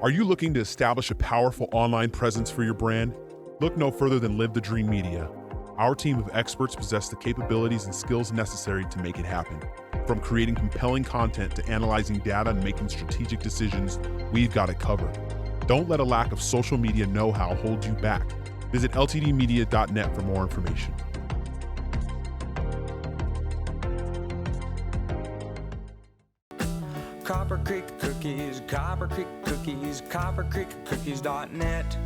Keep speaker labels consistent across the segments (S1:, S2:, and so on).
S1: Are you looking to establish a powerful online presence for your brand? Look no further than Live the Dream Media. Our team of experts possess the capabilities and skills necessary to make it happen. From creating compelling content to analyzing data and making strategic decisions, we've got it covered. Don't let a lack of social media know-how hold you back. Visit ltdmedia.net for more information.
S2: Copper Creek Cookies, Copper Creek Cookies, coppercreekcookies.net.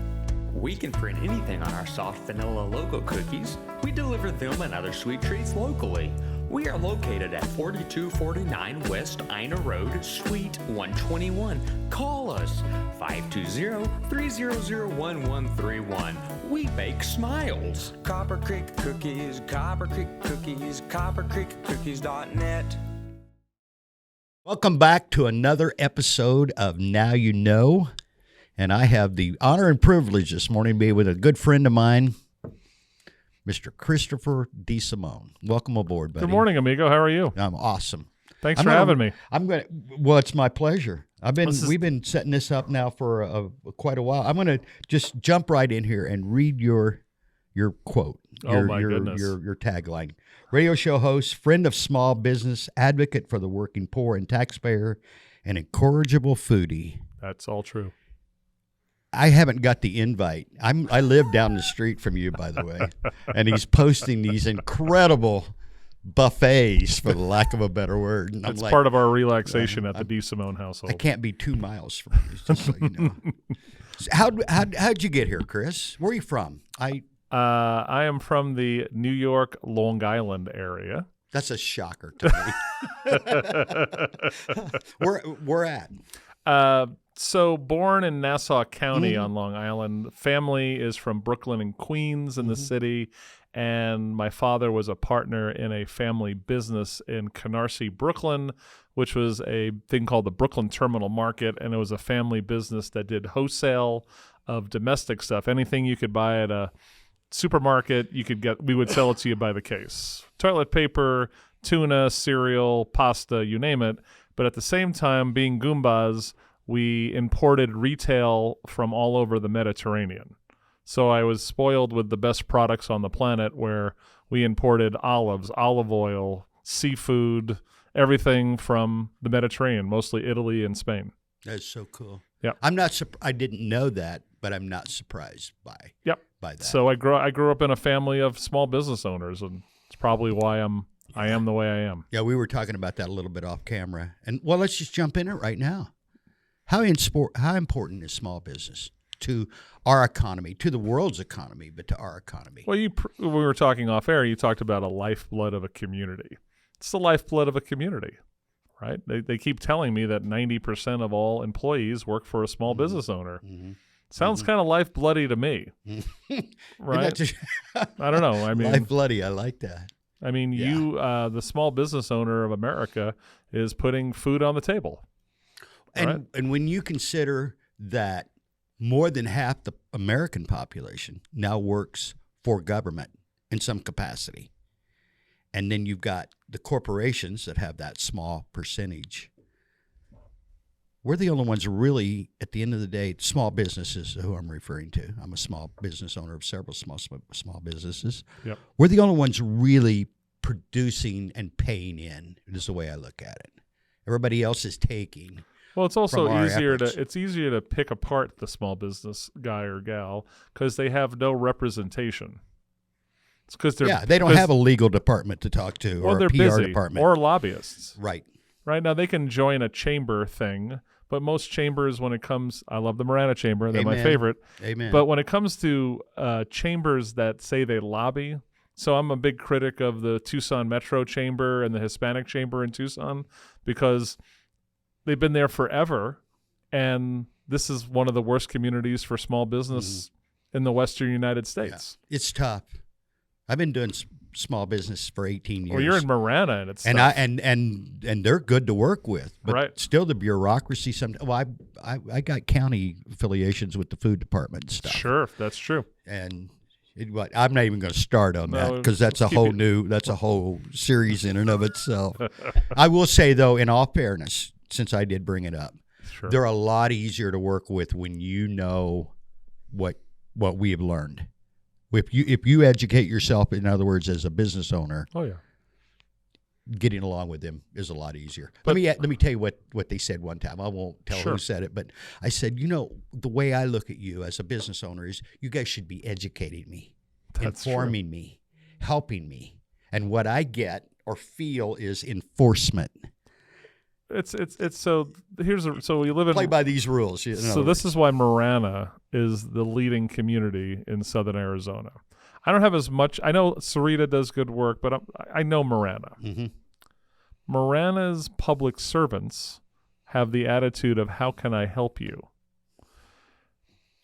S3: We can print anything on our soft vanilla logo cookies. We deliver them and other sweet treats locally. We are located at 4249 West Ina Road, Suite 121. Call us, 520-300-1131. We bake smiles.
S2: Copper Creek Cookies, Copper Creek Cookies, coppercreekcookies.net.
S4: Welcome back to another episode of Now You Know. And I have the honor and privilege this morning to be with a good friend of mine, Mr. Christopher DeSimone. Welcome aboard, buddy.
S5: Good morning, amigo. How are you?
S4: I'm awesome.
S5: Thanks for having me.
S4: Well, it's my pleasure. We've been setting this up now for quite a while. I'm going to just jump right in here and read your quote.
S5: Goodness.
S4: Your tagline. Radio show host, friend of small business, advocate for the working poor and taxpayer, and incorrigible foodie.
S5: That's all true.
S4: I haven't got the invite. I live down the street from you, by the way, and he's posting these incredible buffets, for the lack of a better word. And
S5: it's part of our relaxation at the DeSimone household.
S4: I can't be 2 miles from you, just so you know. So how'd you get here, Chris? Where are you from?
S5: I am from the New York, Long Island area.
S4: That's a shocker to me. Where at?
S5: So born in Nassau County on Long Island. Family is from Brooklyn and Queens in the city. And my father was a partner in a family business in Canarsie, Brooklyn, which was a thing called the Brooklyn Terminal Market. And it was a family business that did wholesale of domestic stuff. Anything you could buy at a supermarket, we would sell it to you by the case. Toilet paper, tuna, cereal, pasta, you name it. But at the same time, being Goombas, we imported retail from all over the Mediterranean. So I was spoiled with the best products on the planet, where we imported olives, olive oil, seafood, everything from the Mediterranean, mostly Italy and Spain.
S4: That's so cool.
S5: Yeah,
S4: I didn't know that, but I'm not surprised by that.
S5: So I grew up in a family of small business owners, and it's probably why I am the way I am.
S4: Yeah, we were talking about that a little bit off camera. And well, let's just jump in it right now. How important is small business to our economy, to the world's economy, but to our economy?
S5: Well, when we were talking off air, you talked about a lifeblood of a community. It's the lifeblood of a community, right? They keep telling me that 90% of all employees work for a small business owner. Mm-hmm. Sounds kind of lifebloody to me, right? I don't know. I mean,
S4: lifebloody. I like that.
S5: I mean, you, the small business owner of America, is putting food on the table.
S4: And when you consider that more than half the American population now works for government in some capacity, and then you've got the corporations that have that small percentage, we're the only ones really, at the end of the day, small businesses who I'm referring to. I'm a small business owner of several small businesses. Yep. We're the only ones really producing and paying in, is the way I look at it. Everybody else is taking.
S5: Well, it's also easier to pick apart the small business guy or gal because they have no representation. It's because
S4: they don't have a legal department to talk to, or a PR department,
S5: or lobbyists.
S4: Right
S5: now, they can join a chamber thing, but most chambers, when it comes, I love the Marana Chamber; they're my favorite.
S4: Amen.
S5: But when it comes to chambers that say they lobby, so I'm a big critic of the Tucson Metro Chamber and the Hispanic Chamber in Tucson because they've been there forever, and this is one of the worst communities for small business in the Western United States.
S4: Yeah. It's tough. I've been doing small business for 18 years.
S5: Well, you're in Marana, and it's
S4: and
S5: tough.
S4: and they're good to work with, but still the bureaucracy. I got county affiliations with the food department and stuff.
S5: Sure, that's true.
S4: And I'm not even going to start on that because that's a whole series in and of itself. I will say though, in all fairness, since I did bring it up,
S5: Sure.
S4: They're a lot easier to work with when you know what we have learned. If you educate yourself, in other words, as a business owner,
S5: Oh, yeah.
S4: getting along with them is a lot easier.
S5: But-
S4: let me tell you what they said one time. I won't tell
S5: Sure.
S4: who said it, but I said, the way I look at you as a business owner is you guys should be educating me,
S5: That's true.
S4: informing me, helping me. And what I get or feel is enforcement.
S5: It's so so we live in
S4: Play by these rules.
S5: So this is why Marana is the leading community in southern Arizona. I don't have as much. I know Sarita does good work, but I know Marana.
S4: Mm-hmm.
S5: Marana's public servants have the attitude of, how can I help you?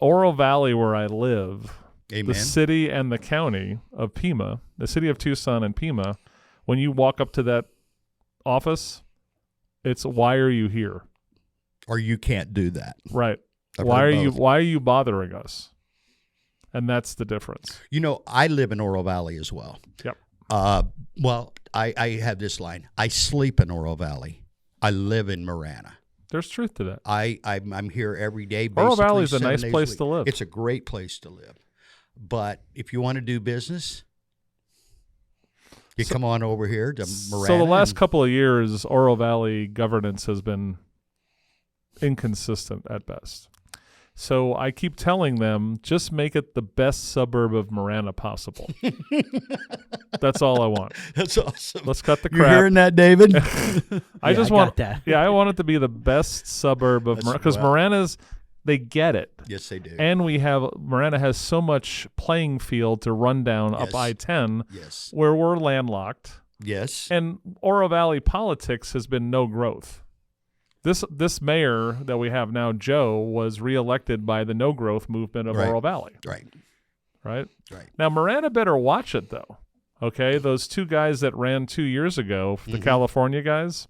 S5: Oro Valley, where I live,
S4: Amen.
S5: the city and the county of Pima, the city of Tucson and Pima, when you walk up to that office, it's, why are you here?
S4: Or you can't do that.
S5: Right.
S4: I've
S5: Why are
S4: heard both.
S5: why are you bothering us? And that's the difference.
S4: I live in Oro Valley as well.
S5: Yep.
S4: Well, I have this line. I sleep in Oro Valley. I live in Marana.
S5: There's truth to that.
S4: I'm here every day.
S5: Oro
S4: basically
S5: Valley is a
S4: 7
S5: nice
S4: days
S5: place
S4: week.
S5: to live.
S4: It's a great place to live. But if you want to do business, you come on over here to Marana.
S5: So the last couple of years, Oro Valley governance has been inconsistent at best. So I keep telling them, just make it the best suburb of Marana possible. That's all I want.
S4: That's awesome.
S5: Let's cut the
S4: You
S5: crap.
S4: hearing that, David?
S5: I just
S6: I
S5: want
S6: got that.
S5: Yeah, I want it to be the best suburb of Marana, because Marana's, they get it.
S4: Yes, they do.
S5: And Marana has so much playing field to run down up
S4: Yes.
S5: I-10
S4: Yes.
S5: where we're landlocked.
S4: Yes.
S5: And Oro Valley politics has been no growth. This mayor that we have now, Joe, was reelected by the no growth movement of
S4: Right.
S5: Oro Valley.
S4: Right.
S5: Right?
S4: Right.
S5: Now, Marana better watch it, though. Okay? Those two guys that ran 2 years ago, the California guys,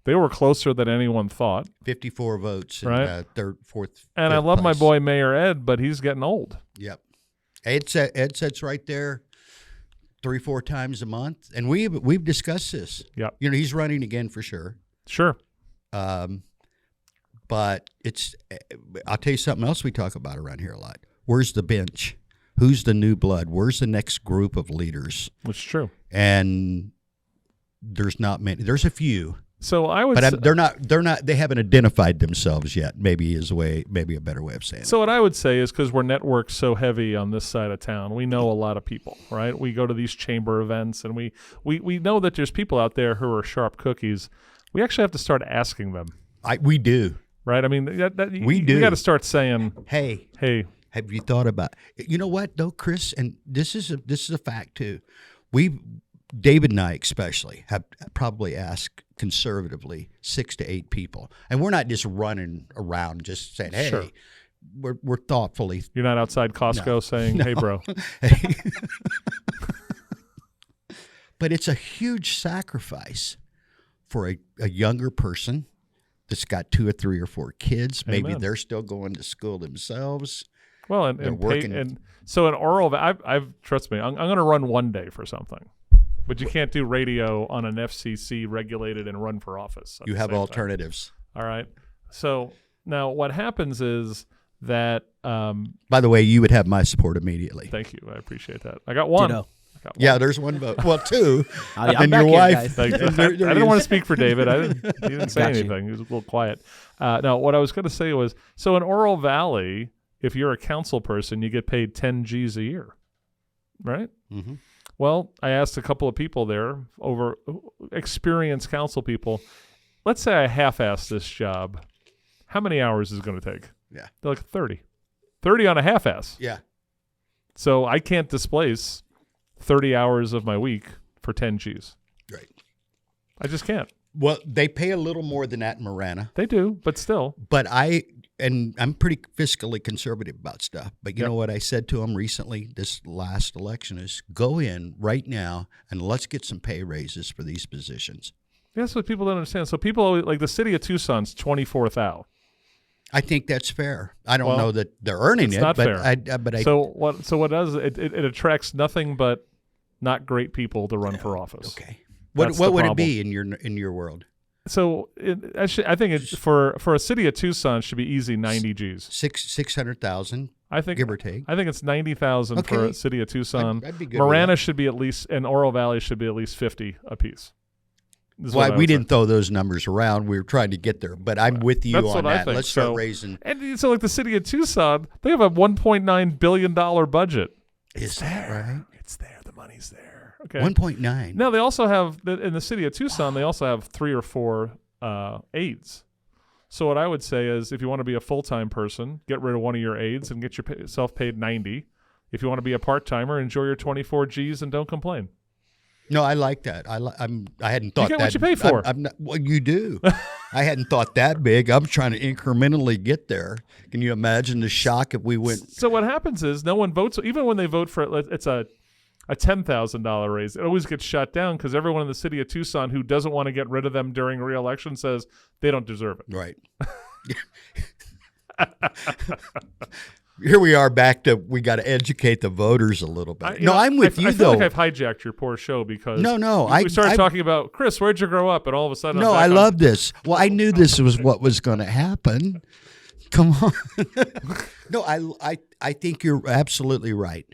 S5: they were closer than anyone thought.
S4: 54 votes.
S5: Right.
S4: In, third, fourth.
S5: And I
S4: fifth
S5: love my
S4: place.
S5: boy Mayor Ed, but he's getting old.
S4: Yep. Ed sits right there 3-4 times a month, and we've discussed this.
S5: Yep.
S4: He's running again for sure.
S5: Sure.
S4: But I'll tell you something else we talk about around here a lot. Where's the bench? Who's the new blood? Where's the next group of leaders?
S5: Which is true.
S4: And there's not many. There's a few.
S5: So I would
S4: But they're not. They haven't identified themselves yet. Maybe a better way of saying it.
S5: So what I would say is, because we're networked so heavy on this side of town, we know a lot of people, right? We go to these chamber events, and we know that there's people out there who are sharp cookies. We actually have to start asking them,
S4: We do.
S5: right? I mean,
S4: We do.
S5: You got to start saying,
S4: Hey, have you thought about? You know what though, Chris? And this is a fact too. David and I especially have probably asked conservatively 6 to 8 people, and we're not just running around just saying, "Hey."
S5: Sure.
S4: We're thoughtfully.
S5: you're not outside Costco
S4: No.
S5: saying, hey, bro.
S4: But it's a huge sacrifice for a younger person that's got 2 or 3 or 4 kids. Maybe
S5: Amen.
S4: they're still going to school themselves.
S5: Well,
S4: They're
S5: and
S4: working.
S5: so in Oro, I've trust me, I'm going to run one day for something. But you can't do radio on an FCC regulated and run for office. at
S4: You
S5: the
S4: have
S5: same time.
S4: alternatives.
S5: All right. So now what happens is that,
S4: By the way, you would have my support immediately.
S5: thank you. I appreciate that. I got one.
S6: Ditto.
S5: I got one.
S4: Yeah, there's one vote. Well, 2.
S6: I'm
S4: and
S6: back
S4: your
S6: here,
S4: wife.
S6: guys.
S5: Thanks.
S4: And
S5: I
S4: there
S5: didn't
S4: he
S5: want to
S4: is.
S5: speak for David. He didn't say
S6: Got you.
S5: anything. He was a little quiet. No, what I was going to say was, so in Oro Valley, if you're a council person, you get paid 10 G's a year, right?
S4: Mm-hmm.
S5: Well, I asked a couple of people there, over experienced council people, let's say I half-assed this job. How many hours is it going to take?
S4: Yeah.
S5: They're like 30. 30 on a half-ass.
S4: Yeah.
S5: So I can't displace 30 hours of my week for 10 G's.
S4: Right.
S5: I just can't.
S4: Well, they pay a little more than that in Marana,
S5: They do, but still.
S4: but I'm pretty fiscally conservative about stuff. But you
S5: Yep.
S4: know what I said to them recently, this last election, is go in right now and let's get some pay raises for these positions.
S5: That's what people don't understand. So people always, like the city of Tucson's 24th out.
S4: I think that's fair. I don't
S5: Well,
S4: know that they're earning
S5: it's
S4: it,
S5: not
S4: but
S5: fair. So what does it attracts nothing but not great people to run for office.
S4: okay.
S5: That's
S4: What
S5: the
S4: would it
S5: problem.
S4: be in your world?
S5: I think it, for a city of Tucson, it should be easy 90 G's.
S4: 600,000.
S5: I think,
S4: give or take.
S5: I think it's 90,000 for
S4: Okay.
S5: a city of Tucson.
S4: I'd be good with
S5: Marana
S4: that.
S5: should be at least, and Oro Valley should be at least 50 apiece. Is
S4: Well,
S5: what I
S4: we
S5: would say.
S4: didn't throw those numbers around. We were trying to get there, but I'm with you
S5: That's
S4: on
S5: what I
S4: that.
S5: think.
S4: Let's start
S5: So-
S4: raising.
S5: And so, like the city of Tucson, they have a $1.9 billion budget.
S4: Is that right?
S5: It's there. The money's there. Okay.
S4: 1.9.
S5: Now they also have in the city of Tucson. They also have 3 or 4 aides. So what I would say is, if you want to be a full-time person, get rid of one of your aides and get yourself paid 90. If you want to be a part-timer, enjoy your 24 G's and don't complain.
S4: No, I like that. I hadn't thought
S5: get
S4: that.
S5: what you pay for.
S4: I'm not, well, you do. I hadn't thought that big. I'm trying to incrementally get there. Can you imagine the shock if we went?
S5: So what happens is no one votes. Even when they vote for it, it's a $10,000 raise. It always gets shut down because everyone in the city of Tucson who doesn't want to get rid of them during re-election says they don't deserve it.
S4: Right. Here we are back to we got to educate the voters a little bit. I'm with you
S5: I feel
S4: though.
S5: like I've hijacked your poor show because
S4: No,
S5: we started talking about Chris. Where'd you grow up? And all of a sudden,
S4: No,
S5: I'm back
S4: I
S5: on-
S4: love this. Well, I knew this was what was going to happen. Come on. No, I think you're absolutely right.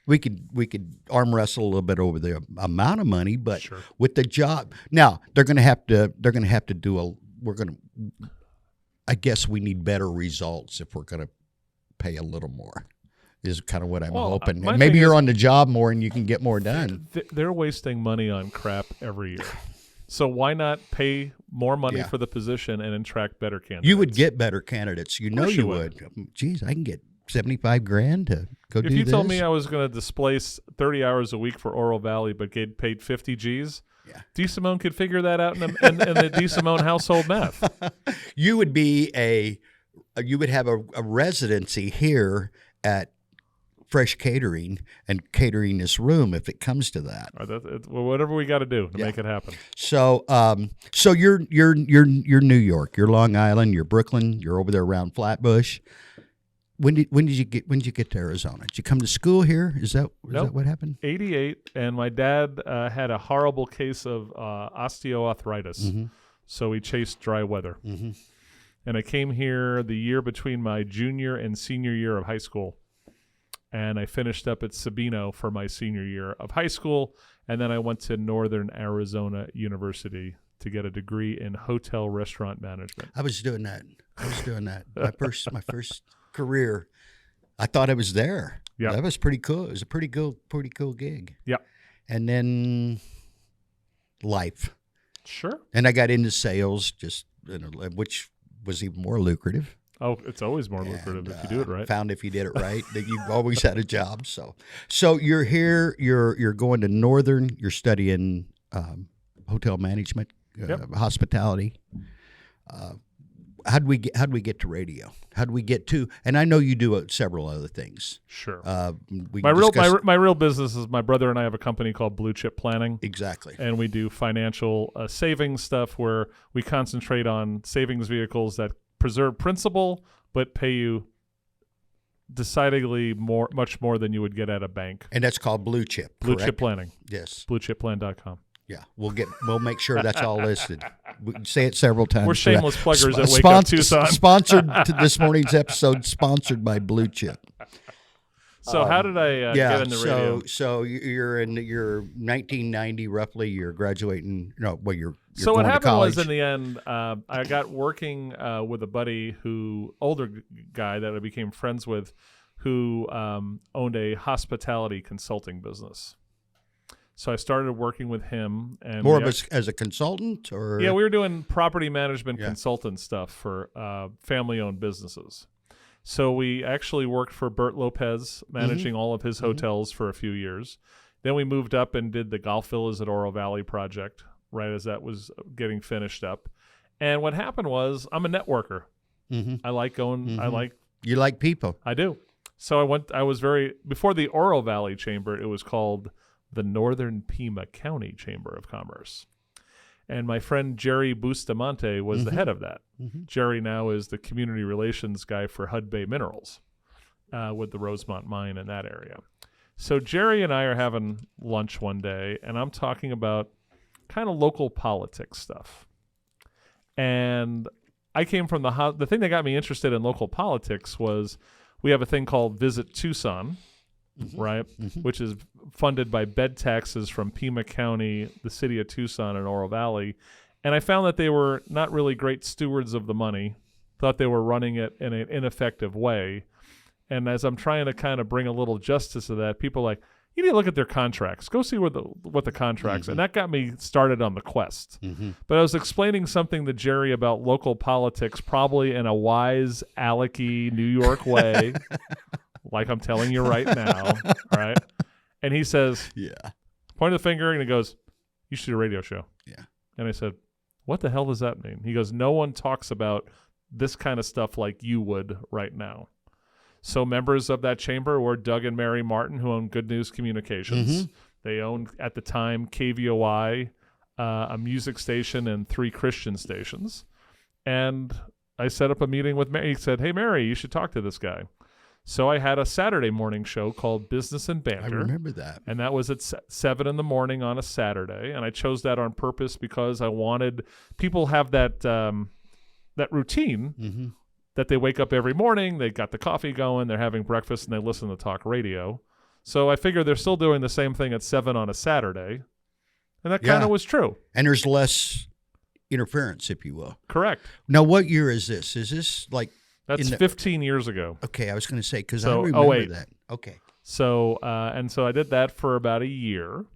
S4: We could arm wrestle a little bit over the amount of money, but
S5: Sure.
S4: with the job now, they're going to have to do I guess we need better results if we're going to pay a little more. Is kind of what I'm
S5: Well,
S4: hoping.
S5: my
S4: And maybe
S5: thing
S4: you're
S5: is-
S4: on the job more and you can get more done.
S5: They're wasting money on crap every year. So why not pay more money
S4: Yeah.
S5: for the position and attract better candidates?
S4: You would get better candidates. You know
S5: course
S4: you
S5: you
S4: would. Geez, I can get $75,000 to go do
S5: If
S4: this.
S5: you told me I was going to displace 30 hours a week for Oro Valley but get paid 50 G's,
S4: Yeah.
S5: DeSimone could figure that out in the DeSimone household math.
S4: You would you would have a residency here at Fresh Catering and catering this room if it comes to that.
S5: Well, whatever we got to do to
S4: Yeah.
S5: make it happen.
S4: So, so you're New York, you're Long Island, you're Brooklyn, you're over there around Flatbush. When did you get to Arizona? Did you come to school here? Is that
S5: Nope.
S4: what happened?
S5: 88, and my dad had a horrible case of osteoarthritis,
S4: Mm-hmm.
S5: so we chased dry weather.
S4: Mm-hmm.
S5: And I came here the year between my junior and senior year of high school. And I finished up at Sabino for my senior year of high school. And then I went to Northern Arizona University to get a degree in hotel restaurant management.
S4: I was doing that. My first career. I thought I was there.
S5: Yeah.
S4: That was pretty cool. It was a pretty cool gig.
S5: Yeah.
S4: And then life.
S5: Sure.
S4: And I got into sales, which was even more lucrative.
S5: Oh, it's always more lucrative
S4: And,
S5: if you do it right.
S4: Found if you did it right that you always had a job. So you're here. You're going to Northern. You're studying hotel management,
S5: Yep.
S4: hospitality. How'd we get to radio? How'd we get to? And I know you do my other things.
S5: Sure.
S4: We
S5: My
S4: discussed-
S5: real business is my brother and I have a company called Blue Chip Planning.
S4: Exactly.
S5: And we do financial savings stuff where we concentrate on savings vehicles that preserve principal but pay you decidedly much more than you would get at a bank.
S4: And that's called Blue Chip.
S5: Blue
S4: correct?
S5: Chip Planning.
S4: Yes.
S5: BlueChipPlan.com.
S4: Yeah. We'll make sure that's all listed. We can say it several times.
S5: We're
S4: for that.
S5: shameless pluggers at Wake Up Tucson.
S4: Sponsored to this morning's episode, sponsored by Blue Chip.
S5: So how did I get in the radio?
S4: So you're in your 1990 roughly. You're graduating. No, well, you're
S5: So
S4: going
S5: what
S4: to
S5: happened
S4: college.
S5: was in the end, I got working with a buddy older guy that I became friends with, who owned a hospitality consulting business. So I started working with him, and
S4: More of as a consultant, or
S5: yeah, we were doing property management
S4: Yeah.
S5: consultant stuff for family-owned businesses. So we actually worked for Bert Lopez, managing all of his hotels for a few years. Then we moved up and did the golf villas at Oro Valley project, right as that was getting finished up. And what happened was, I'm a networker. I like going.
S4: you like people.
S5: I do. So I was before the Oro Valley Chamber, it was called the Northern Pima County Chamber of Commerce. And my friend Jerry Bustamante was the head of that. Jerry now is the community relations guy for Hud Bay Minerals with the Rosemont mine in that area. So Jerry and I are having lunch one day, and I'm talking about kind of local politics stuff. And I came from the thing that got me interested in local politics was we have a thing called Visit Tucson, right? Which is funded by bed taxes from Pima County, the city of Tucson, and Oro Valley. And I found that they were not really great stewards of the money, thought they were running it in an ineffective way. And as I'm trying to kind of bring a little justice to that, people are like, you need to look at their contracts. Go see what the contracts. And that got me started on the quest. But I was explaining something to Jerry about local politics, probably in a wise, Alec-y New York way, like I'm telling you right now, right? And he says, point the finger, and he goes, you should do a radio show.
S4: Yeah.
S5: And I said, what the hell does that mean? He goes, no one talks about this kind of stuff like you would right now. So members of that chamber were Doug and Mary Martin, who owned Good News Communications. They owned, at the time, KVOI, a music station, and 3 Christian stations. And I set up a meeting with Mary. He said, hey, Mary, you should talk to this guy. So I had a Saturday morning show called Business and Banter.
S4: I remember that.
S5: And that was at 7 in the morning on a Saturday. And I chose that on purpose because I wanted people have that that routine that they wake up every morning, they got the coffee going, they're having breakfast, and they listen to talk radio. So I figured they're still doing the same thing at 7 on a Saturday. And that kind of was true.
S4: And there's less interference, if you will.
S5: Correct.
S4: Now, what year is this? Is this like...
S5: That's 15 years ago.
S4: Okay, I was going to say, because
S5: So,
S4: I remember
S5: 08.
S4: that. Okay.
S5: So so I did that for about a year.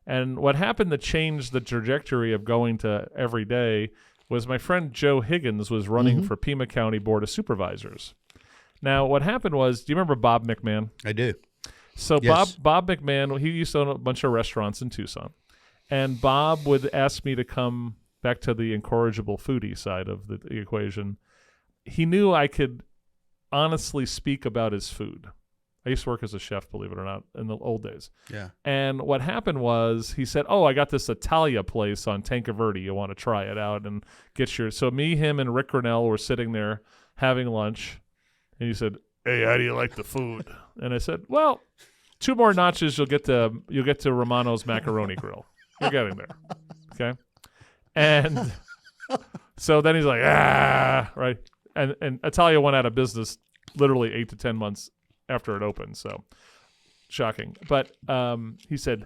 S5: And what happened to change the trajectory of going to every day was my friend Joe Higgins was running for Pima County Board of Supervisors. Now, what happened was, do you remember Bob McMahon?
S4: I do.
S5: So
S4: Yes.
S5: Bob McMahon, he used to own a bunch of restaurants in Tucson. And Bob would ask me to come back to the incorrigible foodie side of the equation. He knew I could honestly speak about his food. I used to work as a chef, believe it or not, in the old days.
S4: Yeah.
S5: And what happened was he said, oh, I got this Italia place on Tanca Verde. You want to try it out and get your... So me, him, and Rick Grinnell were sitting there having lunch. And he said, hey, how do you like the food? And I said, well, 2 more notches, you'll get to Romano's Macaroni Grill. You're getting there. Okay? And so then he's like, right? And Italia went out of business literally 8 to 10 months after it opened. So shocking. But he said,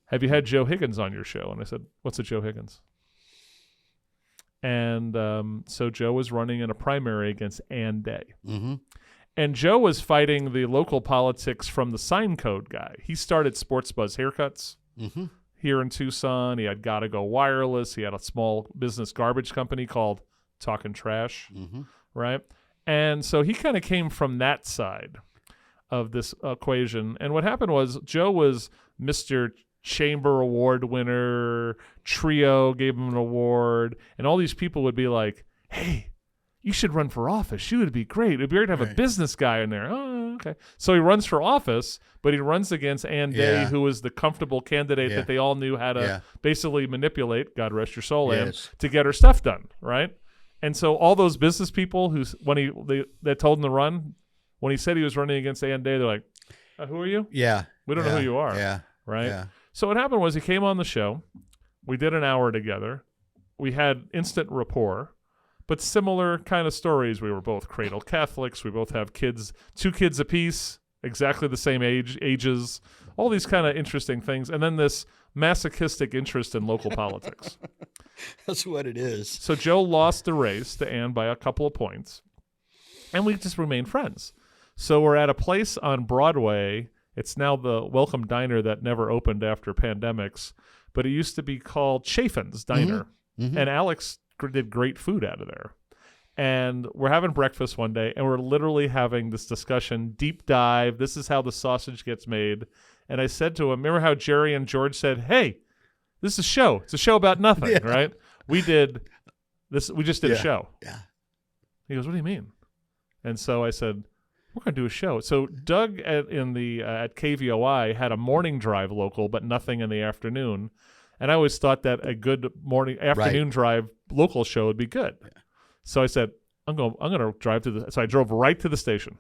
S5: have you had Joe Higgins on your show? And I said, what's a Joe Higgins? And so Joe was running in a primary against Ann Day. And Joe was fighting the local politics from the sign code guy. He started Sports Buzz Haircuts here in Tucson. He had Gotta Go Wireless. He had a small business garbage company called Talking Trash, right? And so he kind of came from that side of this equation. And what happened was Joe was Mr. Chamber Award winner, Trio gave him an award, and all these people would be like, hey, you should run for office. You would be great. It'd be great to have a business guy in there. Oh, okay. So he runs for office, but he runs against Ann Day, who was the comfortable candidate that they all knew how to basically manipulate, God rest your soul, Ann, to get her stuff done, right? And so all those business people they told him to run, when he said he was running against Ann Day, they're like, who are you?
S4: Yeah.
S5: We don't know who you are.
S4: Yeah.
S5: Right?
S4: Yeah.
S5: So what happened was he came on the show. We did an hour together. We had instant rapport, but similar kind of stories. We were both cradle Catholics. We both have kids, 2 kids apiece, exactly the same ages, all these kind of interesting things. And then this masochistic interest in local politics.
S4: That's what it is.
S5: So Joe lost the race to Ann by a couple of points, and we just remained friends. So we're at a place on Broadway. It's now the Welcome Diner that never opened after pandemics, but it used to be called Chafin's Diner. And Alex did great food out of there. And we're having breakfast one day, and we're literally having this discussion, deep dive. This is how the sausage gets made. And I said to him, remember how Jerry and George said, hey, this is a show. It's a show about nothing, right? We did this. We just did a show.
S4: Yeah.
S5: He goes, what do you mean? And so I said, we're going to do a show. So Doug at KVOI had a morning drive local, but nothing in the afternoon. And I always thought that a good afternoon drive local show would be good. Yeah. So I said, I'm going to drive to so I drove right to the station.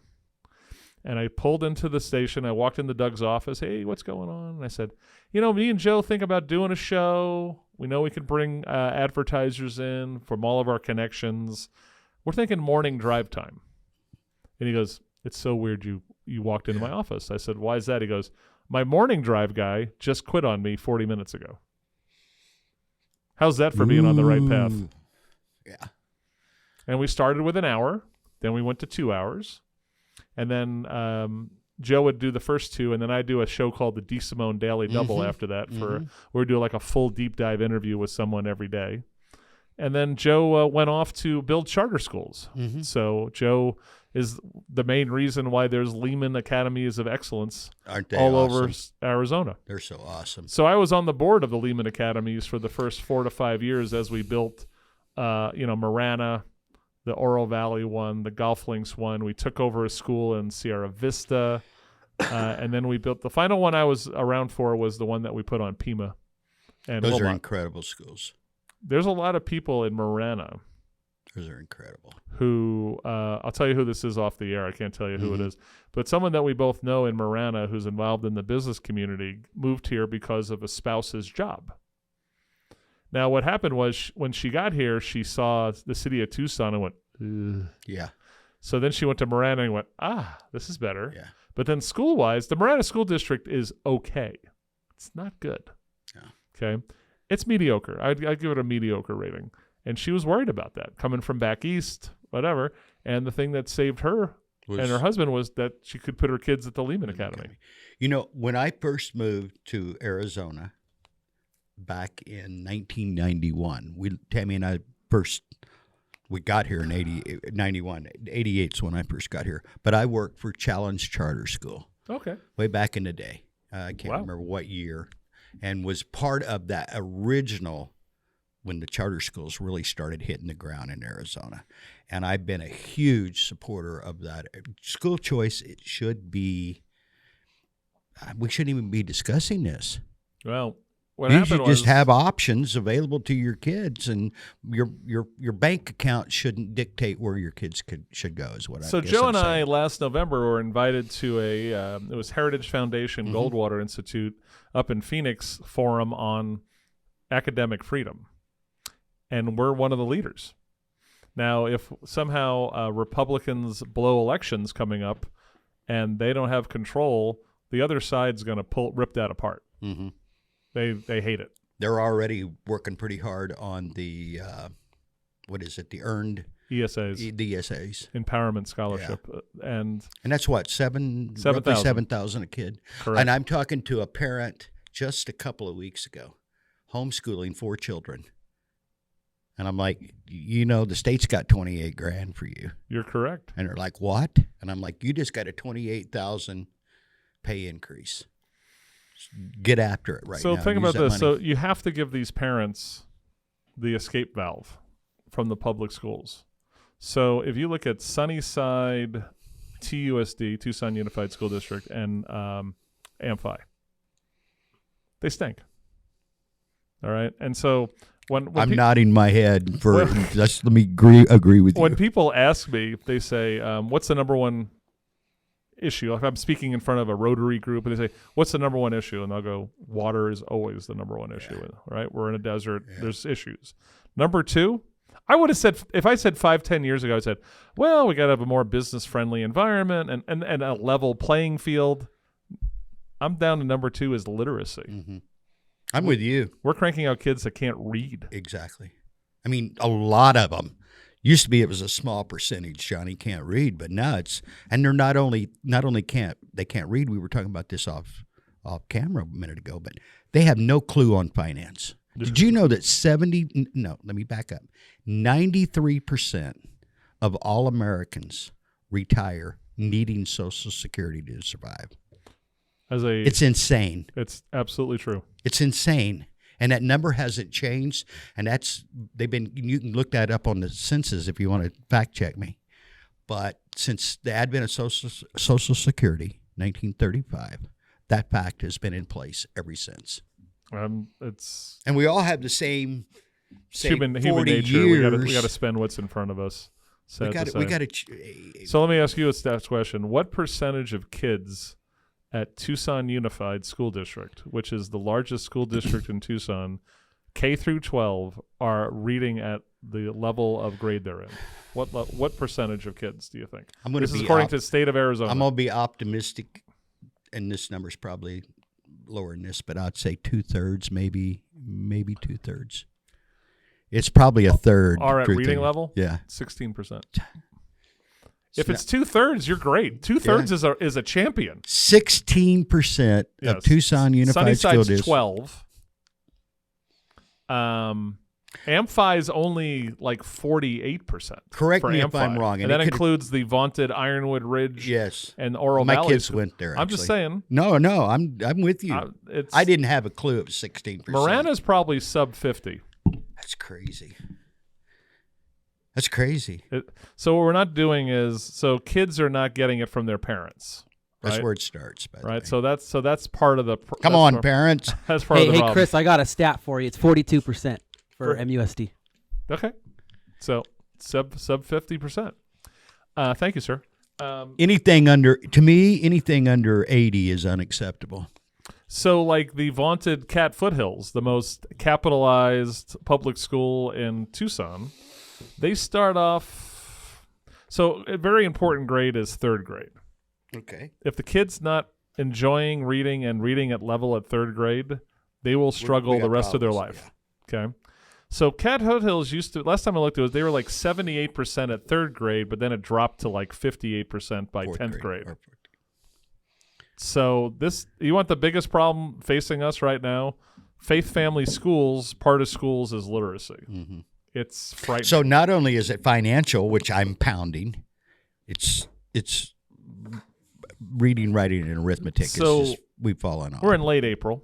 S5: And I pulled into the station. I walked into Doug's office. Hey, what's going on? And I said, me and Joe think about doing a show. We know we could bring advertisers in from all of our connections. We're thinking morning drive time. And he goes, it's so weird you walked into my office. I said, why is that? He goes, my morning drive guy just quit on me 40 minutes ago. How's that for being on the right path?
S4: Yeah.
S5: And we started with an hour. Then we went to 2 hours. And then Joe would do the first 2, and then I'd do a show called the DeSimone Daily Double after that. Where we do like a full deep dive interview with someone every day. And then Joe went off to build charter schools. So Joe is the main reason why there's Lehman Academies of Excellence over Arizona.
S4: They're so awesome.
S5: So I was on the board of the Lehman Academies for the first 4 to 5 years as we built, Marana, the Oro Valley one, the Golf Links one. We took over a school in Sierra Vista, and then we built the final one I was around for was the one that we put on Pima. And
S4: those are incredible schools.
S5: There's a lot of people in Marana.
S4: Those are incredible.
S5: Who I'll tell you who this is off the air. I can't tell you who it is, but someone that we both know in Marana who's involved in the business community moved here because of a spouse's job. Now, what happened was when she got here, she saw the city of Tucson and went, ugh.
S4: Yeah.
S5: So then she went to Marana and went, this is better.
S4: Yeah.
S5: But then school-wise, the Marana School District is okay. It's not good.
S4: Yeah.
S5: Okay? It's mediocre. I'd give it a mediocre rating. And she was worried about that, coming from back east, whatever. And the thing that saved her and her husband was that she could put her kids at the Lehman Academy.
S4: When I first moved to Arizona back in 1991, Tammy and I we got here in 91. 88 is when I first got here. But I worked for Challenge Charter School.
S5: Okay.
S4: Way back in the day. I can't remember what year. And was part of that original when the charter schools really started hitting the ground in Arizona. And I've been a huge supporter of that. School choice, it should be, we shouldn't even be discussing this.
S5: Well,
S4: you should just have options available to your kids, and your bank account shouldn't dictate where your kids should go. Is what I.
S5: So Joe and I last November were invited to it was Heritage Foundation Goldwater Institute up in Phoenix forum on academic freedom, and we're one of the leaders. Now, if somehow Republicans blow elections coming up, and they don't have control, the other side's going to rip that apart. Mm-hmm. They hate it.
S4: They're already working pretty hard on the the earned
S5: ESAs,
S4: the ESAs,
S5: empowerment scholarship, and
S4: that's what roughly 7,000 a kid.
S5: Correct.
S4: And I'm talking to a parent just a couple of weeks ago, homeschooling 4 children, and I'm like, the state's got $28,000 for you.
S5: You're correct.
S4: And they're like, what? And I'm like, you just got a $28,000 pay increase. Get after it right now.
S5: So think about this. So you have to give these parents the escape valve from the public schools. So if you look at Sunnyside, TUSD, Tucson Unified School District, and Amphi, they stink. All right? And so when
S4: I'm nodding my head for just let me agree with you.
S5: When people ask me, they say, what's the number one issue? If I'm speaking in front of a Rotary group and they say, what's the number one issue? And I'll go, water is always the number one issue, right? We're in a desert. Yeah. There's issues. Number 2, I would have said, if I said 5-10 years ago, I said, well, we got to have a more business-friendly environment and a level playing field. I'm down to number 2 is literacy. Mm-hmm.
S4: I'm with you.
S5: We're cranking out kids that can't read.
S4: Exactly. I mean, a lot of them. Used to be it was a small percentage, Johnny can't read, but now and they're not only can't read, we were talking about this off camera a minute ago, but they have no clue on finance. Did you know that 93% of all Americans retire needing Social Security to survive? It's insane.
S5: It's absolutely true.
S4: It's insane. And that number hasn't changed, and you can look that up on the census if you want to fact check me. But since the advent of Social Security, 1935, that fact has been in place ever since.
S5: And
S4: we all have the same
S5: human
S4: 40
S5: nature.
S4: Years.
S5: We got to spend what's in front of us. Sad to say.
S4: We got to.
S5: So let me ask you a stats question. What percentage of kids at Tucson Unified School District, which is the largest school district in Tucson, K through 12, are reading at the level of grade they're in? What percentage of kids do you think? This is according to the state of Arizona.
S4: I'm going to be optimistic, and this number's probably lower than this, but I'd say 2/3, maybe 2/3. It's probably a third.
S5: Are at reading level?
S4: Yeah.
S5: 16%. If it's 2/3, you're great. 2/3 is a champion.
S4: 16% of Tucson Unified School District.
S5: 12. Amphi's only like 48%.
S4: Correct me if
S5: Amphi.
S4: I'm wrong.
S5: And that includes the vaunted Ironwood Ridge and Oro Valley.
S4: My kids went there, actually.
S5: I'm just saying.
S4: No, I'm with you. I didn't have a clue it was 16%.
S5: Marana's probably sub 50.
S4: That's crazy. That's crazy.
S5: So what we're not doing is, so kids are not getting it from their parents. Right?
S4: That's where it starts, by the way.
S5: So that's part of the.
S4: Come on, parents.
S5: That's part of the problem.
S6: Hey, Chris, I got a stat for you. It's 42% for MUSD.
S5: Okay, so sub 50%. Thank you, sir.
S4: Anything under 80 is unacceptable.
S5: So, like the vaunted Cat Foothills, the most capitalized public school in Tucson, they start off. So, a very important grade is third grade.
S4: Okay.
S5: If the kid's not enjoying reading and reading at level at third grade, they will struggle the rest of their life. Yeah. Okay. So, Cat Foothills last time I looked at it, they were like 78% at third grade, but then it dropped to like 58% by 10th grade. So you want the biggest problem facing us right now? Faith family schools, part of schools is literacy. Mm-hmm. It's frightening.
S4: So not only is it financial, which I'm pounding, it's reading, writing, and arithmetic.
S5: So
S4: we've fallen off.
S5: We're in late April.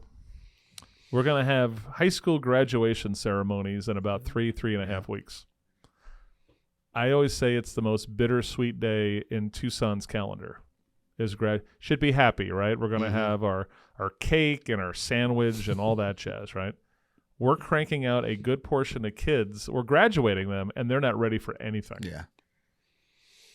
S5: We're going to have high school graduation ceremonies in about 3.5 weeks. I always say it's the most bittersweet day in Tucson's calendar. Should be happy, right? We're going to have our cake and our sandwich and all that jazz, right? We're cranking out a good portion of kids. We're graduating them, and they're not ready for anything.
S4: Yeah.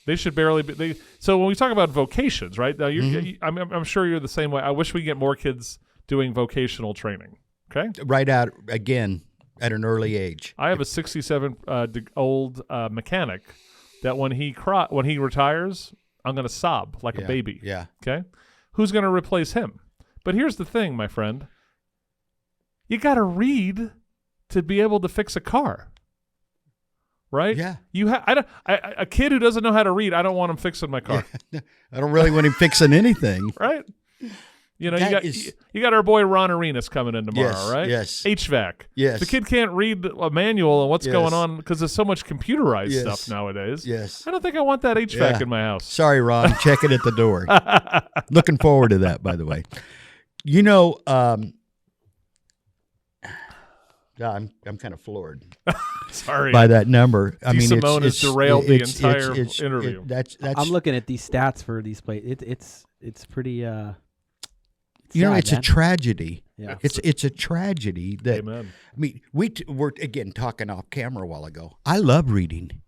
S5: They should barely be. So when we talk about vocations, right? Now, I'm sure you're the same way. I wish we get more kids doing vocational training, okay?
S4: Right out, again, at an early age.
S5: I have a 67-old mechanic that when he retires, I'm going to sob like a baby.
S4: Yeah.
S5: Okay? Who's going to replace him? But here's the thing, my friend. You got to read to be able to fix a car. Right?
S4: Yeah.
S5: A kid who doesn't know how to read, I don't want him fixing my car.
S4: Yeah. I don't really want him fixing anything.
S5: Right? You know, you got our boy Ron Arenas coming in tomorrow, right?
S4: Yes.
S5: HVAC.
S4: Yes.
S5: The kid can't read a manual and what's going on because there's so much computerized stuff nowadays.
S4: Yes.
S5: I don't think I want that HVAC in my house.
S4: Sorry, Ron. Check it at the door. Looking forward to that, by the way. You know, I'm kind of floored.
S5: Sorry.
S4: By that number. I mean,
S5: DeSimone has derailed the entire interview.
S6: I'm looking at these stats for these plays. It's pretty.
S4: It's a tragedy.
S6: Yeah.
S4: It's a tragedy that.
S5: Amen.
S4: I mean, we're again talking off camera a while ago. I love reading.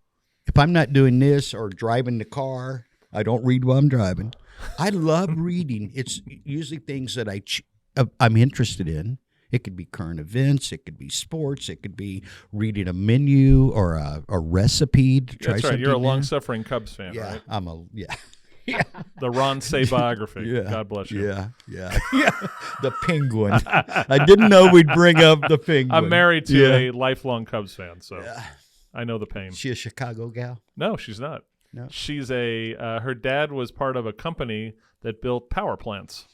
S4: If I'm not doing this or driving the car, I don't read while I'm driving. I love reading. It's usually things that I'm interested in. It could be current events. It could be sports. It could be reading a menu or a recipe to try something.
S5: That's right. You're a long-suffering Cubs fan, right?
S4: Yeah.
S5: The Ron Say biography.
S4: Yeah.
S5: God bless you.
S4: Yeah. The Penguin. I didn't know we'd bring up the Penguin.
S5: I'm married to a lifelong Cubs fan, so I know the pain.
S4: She a Chicago gal?
S5: No, she's not.
S4: No.
S5: She's her dad was part of a company that built power plants.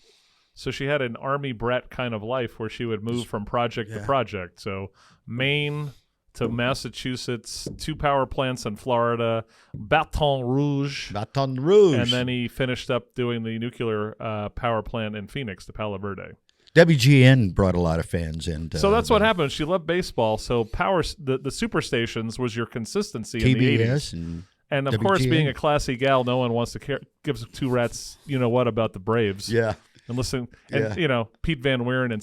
S5: So she had an army brat kind of life where she would move from project to project. So Maine to Massachusetts, 2 power plants in Florida, Baton Rouge. And then he finished up doing the nuclear power plant in Phoenix, the Palo Verde.
S4: WGN brought a lot of fans in.
S5: So that's what happened. She loved baseball. So the superstations was your consistency in the 80s. And of
S4: WGN.
S5: Course, being a classy gal, no one wants to give 2 rats, what about the Braves.
S4: Yeah.
S5: And listen, and Pete Van Wieren and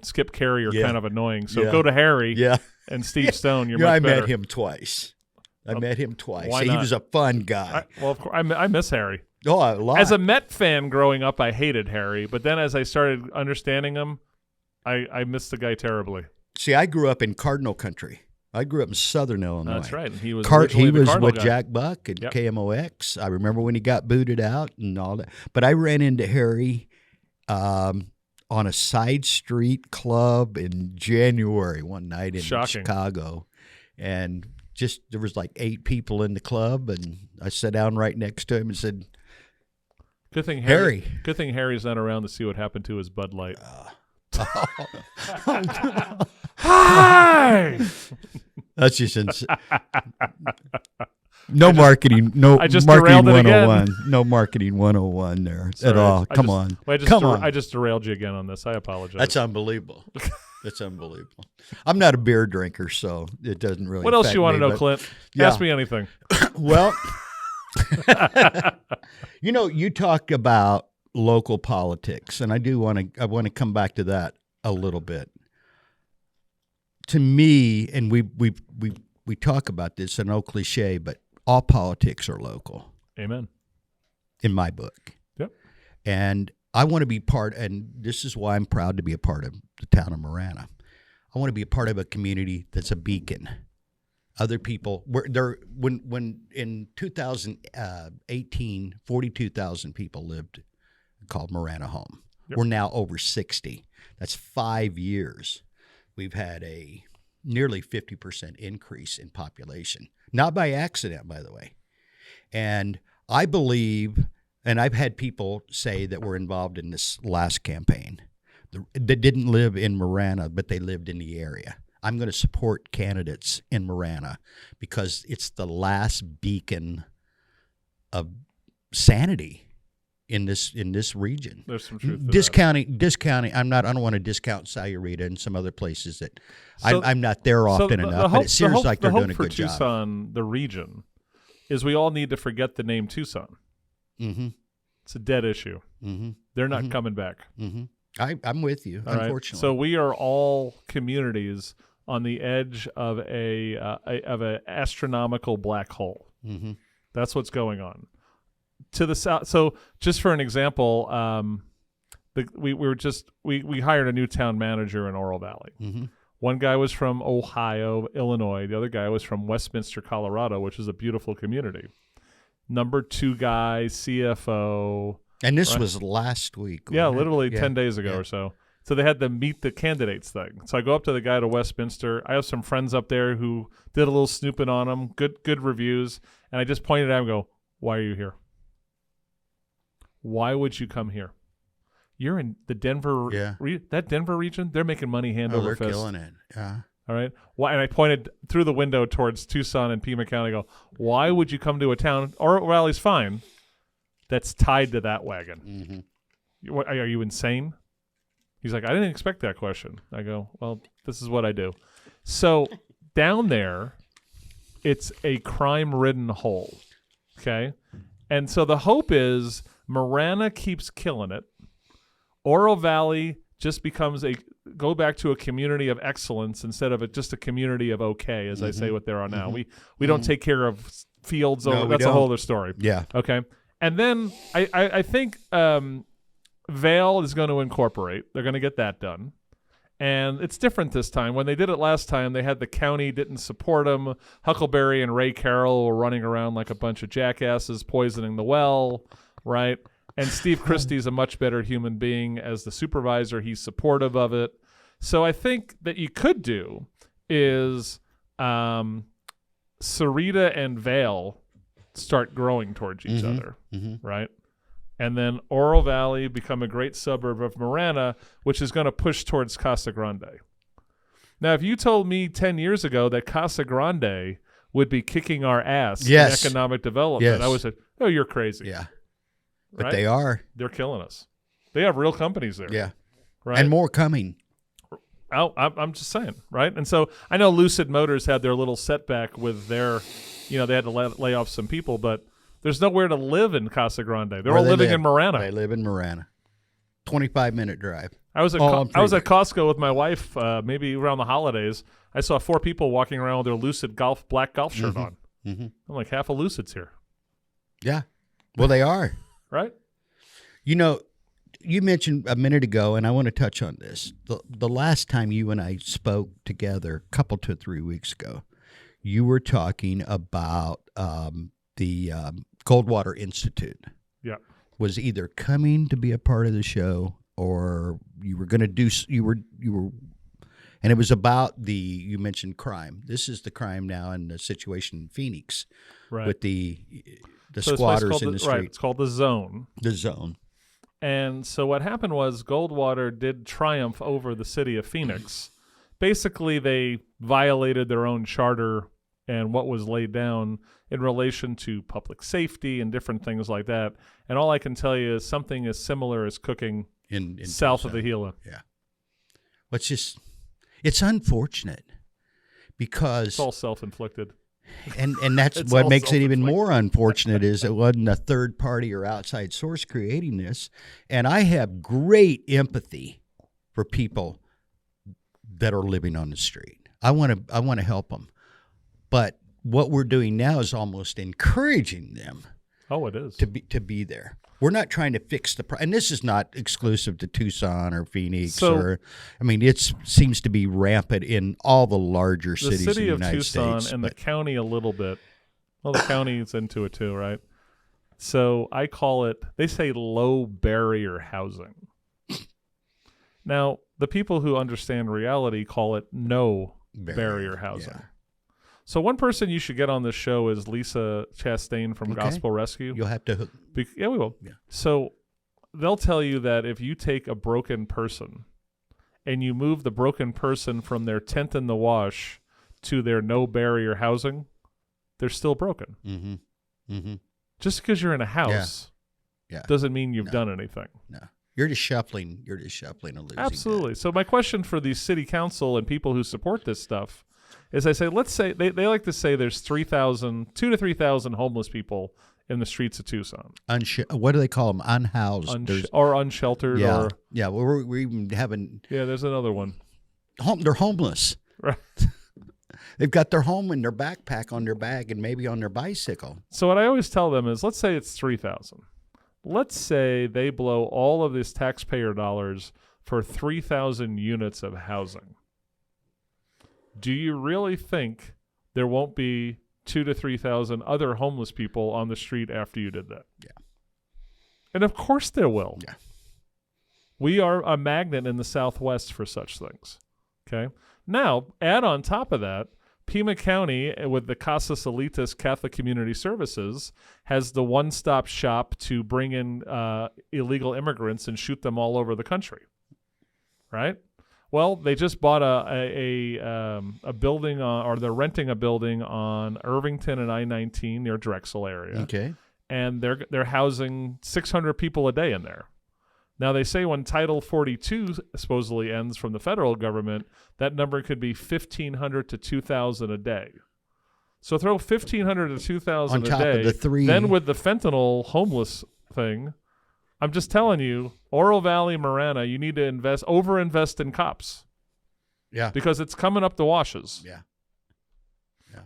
S5: Skip Carey are kind of annoying. So go to Harry and Steve Stone. You're much better.
S4: I met him twice. I met him twice.
S5: Why
S4: He
S5: not?
S4: was a fun guy.
S5: Well, of course, I miss Harry.
S4: Oh, a lot.
S5: As a Met fan growing up, I hated Harry, but then as I started understanding him, I missed the guy terribly.
S4: See, I grew up in Cardinal country. I grew up in Southern Illinois.
S5: That's right. And he was
S4: He
S5: originally the
S4: was
S5: Cardinal
S4: with
S5: guy.
S4: Jack Buck and
S5: Yep.
S4: KMOX. I remember when he got booted out and all that. But I ran into Harry on a side street club in January one night in
S5: Shocking.
S4: Chicago. And just there was like 8 people in the club, and I sat down right next to him and said,
S5: Good thing
S4: Harry.
S5: Good thing Harry's not around to see what happened to his Bud Light. Hi.
S4: that's just no marketing, no
S5: I just
S4: marketing
S5: derailed it again.
S4: 101. No marketing 101 there
S5: Sorry,
S4: at all. Come on. Come on.
S5: I just derailed you again on this. I apologize.
S4: That's unbelievable. That's unbelievable. I'm not a beer drinker, so it doesn't really.
S5: What else
S4: affect
S5: you want to
S4: me,
S5: know,
S4: but-
S5: Clint?
S4: Yeah.
S5: Ask me anything.
S4: Well, you talk about local politics, and I want to come back to that a little bit. To me, and we talk about this, an old cliche, but all politics are local
S5: Amen.
S4: in my book.
S5: Yep.
S4: And I want to be part, and this is why I'm proud to be a part of the town of Marana. I want to be a part of a community that's a beacon. Other people, when in 2018, 42,000 people lived, called Marana home.
S5: Yep.
S4: We're now over 60. That's 5 years. We've had a nearly 50% increase in population. Not by accident, by the way. And I believe, and I've had people say that were involved in this last campaign that didn't live in Marana, but they lived in the area. I'm going to support candidates in Marana because it's the last beacon of sanity in this region.
S5: There's some truth to
S4: Discounting. I don't want to discount Sahuarita and some other places that I'm not there often enough. But it seems like they're doing a good job.
S5: The hope for Tucson, the region, is we all need to forget the name Tucson.
S4: Mm-hmm.
S5: It's a dead issue.
S4: Mm-hmm.
S5: They're not coming back.
S4: Mm-hmm. I'm with you.
S5: All right?
S4: Unfortunately,
S5: So we are all communities on the edge of a astronomical black hole.
S4: Mm-hmm.
S5: That's what's going on. To the south. So just for an example, we hired a new town manager in Oro Valley.
S4: Mm-hmm.
S5: One guy was from Ohio, Illinois. The other guy was from Westminster, Colorado, which is a beautiful community. Number 2 guy, CFO.
S4: And this
S5: right?
S4: was last week.
S5: Yeah,
S4: wasn't it?
S5: literally
S4: Yeah.
S5: 10 days ago or so. So they had the meet the candidates thing. So I go up to the guy to Westminster. I have some friends up there who did a little snooping on him, good reviews. And I just pointed at him and go, why are you here? Why would you come here? You're in the Denver, that Denver region, they're making money hand over
S4: they're
S5: fist.
S4: killing it. Yeah.
S5: All right. Why? And I pointed through the window towards Tucson and Pima County. I go, why would you come to a town, Oro Valley's fine, that's tied to that wagon?
S4: Mm-hmm.
S5: Are you insane? He's like, I didn't expect that question. I go, well, this is what I do. So down there, it's a crime-ridden hole, okay? And so the hope is Marana keeps killing it. Oro Valley just becomes go back to a community of excellence instead of just a community of okay, as I say what there are now. We don't take care of fields.
S4: No,
S5: That's a whole other story.
S4: Yeah.
S5: Okay. And then I think Vail is going to incorporate. They're going to get that done. And it's different this time. When they did it last time, they had the county didn't support them. Huckleberry and Ray Carroll were running around like a bunch of jackasses poisoning the well, right? And Steve Christie's a much better human being as the supervisor. He's supportive of it. So I think that you could do is Sarita and Vail start growing towards each other, right? And then Oro Valley become a great suburb of Marana, which is going to push towards Casa Grande. Now, if you told me 10 years ago that Casa Grande would be kicking our ass in economic development, I would say, oh, you're crazy.
S4: Yeah. But
S5: right?
S4: they are.
S5: They're killing us. They have real companies there.
S4: Yeah.
S5: Right?
S4: And more coming.
S5: I'm just saying, right? And so I know Lucid Motors had their little setback with their, they had to lay off some people, but there's nowhere to live in Casa Grande. They're all living in Marana.
S4: They live in Marana. 25-minute drive.
S5: I was at Costco with my wife maybe around the holidays. I saw 4 people walking around with their Lucid black golf shirt on.
S4: Mm-hmm.
S5: I'm like, half of Lucid's here,
S4: Yeah. Well, they are.
S5: right?
S4: You know, you mentioned a minute ago, and I want to touch on this. The last time you and I spoke together, a couple to 3 weeks ago, you were talking about the Goldwater Institute.
S5: Yeah.
S4: Was either coming to be a part of the show, or you were going to do. You were, and it was about you mentioned crime. This is the crime now in the situation in Phoenix,
S5: Right.
S4: with the
S5: So
S4: squatters in the street.
S5: Right. It's called the Zone.
S4: The Zone.
S5: And so what happened was Goldwater did triumph over the city of Phoenix. Basically, they violated their own charter and what was laid down in relation to public safety and different things like that. And all I can tell you is something as similar as cooking
S4: in
S5: south of
S4: Tucson.
S5: the Gila.
S4: Yeah. It's unfortunate because
S5: It's all self-inflicted.
S4: and that's
S5: It's
S4: what
S5: all
S4: makes it even
S5: self-inflicted.
S4: more unfortunate is it wasn't a third party or outside source creating this. And I have great empathy for people that are living on the street. I want to help them. But what we're doing now is almost encouraging them
S5: Oh, it is.
S4: to be there. We're not trying to fix the problem. And this is not exclusive to Tucson or Phoenix it seems to be rampant in all the larger
S5: The
S4: cities in
S5: city
S4: the
S5: of
S4: United
S5: Tucson
S4: States.
S5: and the
S4: but-
S5: county a little bit. Well, the county is into it too, right? So I call it, they say low barrier housing. Now, the people who understand reality call it no barrier housing.
S4: yeah.
S5: So one person you should get on this show is Lisa Chastain from
S4: Okay.
S5: Gospel Rescue.
S4: You'll have to
S5: Yeah, we will.
S4: Yeah.
S5: So they'll tell you that if you take a broken person and you move the broken person from their tent in the wash to their no barrier housing, they're still broken.
S4: Mm-hmm. Mm-hmm.
S5: Just because you're in a house
S4: Yeah.
S5: doesn't mean you've done anything.
S4: No. You're just shuffling a losing deck.
S5: Absolutely. So my question for the city council and people who support this stuff is, let's say they like to say there's 2 to 3,000 homeless people in the streets of Tucson.
S4: What do they call them? Unhoused.
S5: Or unsheltered.
S4: Yeah.
S5: Or
S4: Yeah. Well, we're even having
S5: there's another one.
S4: they're homeless.
S5: Right.
S4: They've got their home in their backpack on their bag and maybe on their bicycle.
S5: So what I always tell them is, let's say it's 3,000. Let's say they blow all of this taxpayer dollars for 3,000 units of housing. Do you really think there won't be 2,000 to 3,000 other homeless people on the street after you did that?
S4: Yeah.
S5: And of course there will.
S4: Yeah.
S5: We are a magnet in the Southwest for such things. Okay. Now, add on top of that, Pima County, with the Casa Solitas Catholic Community Services, has the one-stop shop to bring in illegal immigrants and shoot them all over the country. Right? Well, they just bought a building or they're renting a building on Irvington and I-19 near Drexel area.
S4: Okay.
S5: And they're housing 600 people a day in there. Now, they say when Title 42 supposedly ends from the federal government, that number could be 1,500 to 2,000 a day. So throw 1,500 to 2,000
S4: On
S5: a
S4: top
S5: day.
S4: of the three.
S5: Then with the fentanyl homeless thing, I'm just telling you, Oro Valley, Marana, you need to overinvest in cops
S4: Yeah.
S5: because it's coming up the washes.
S4: Yeah.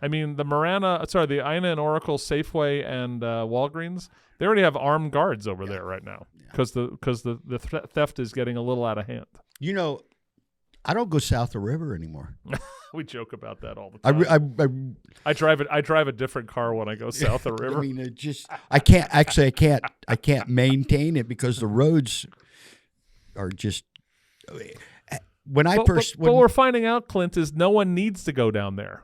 S5: I mean, the Ina and Oracle, Safeway, and Walgreens, they already have armed guards over there right now because the theft is getting a little out of hand.
S4: You know, I don't go south the river anymore.
S5: We joke about that all the time. I drive a different car when I go south the river.
S4: I mean, I can't maintain it because the roads are just.
S5: But we're finding out, Clint, is no one needs to go down there.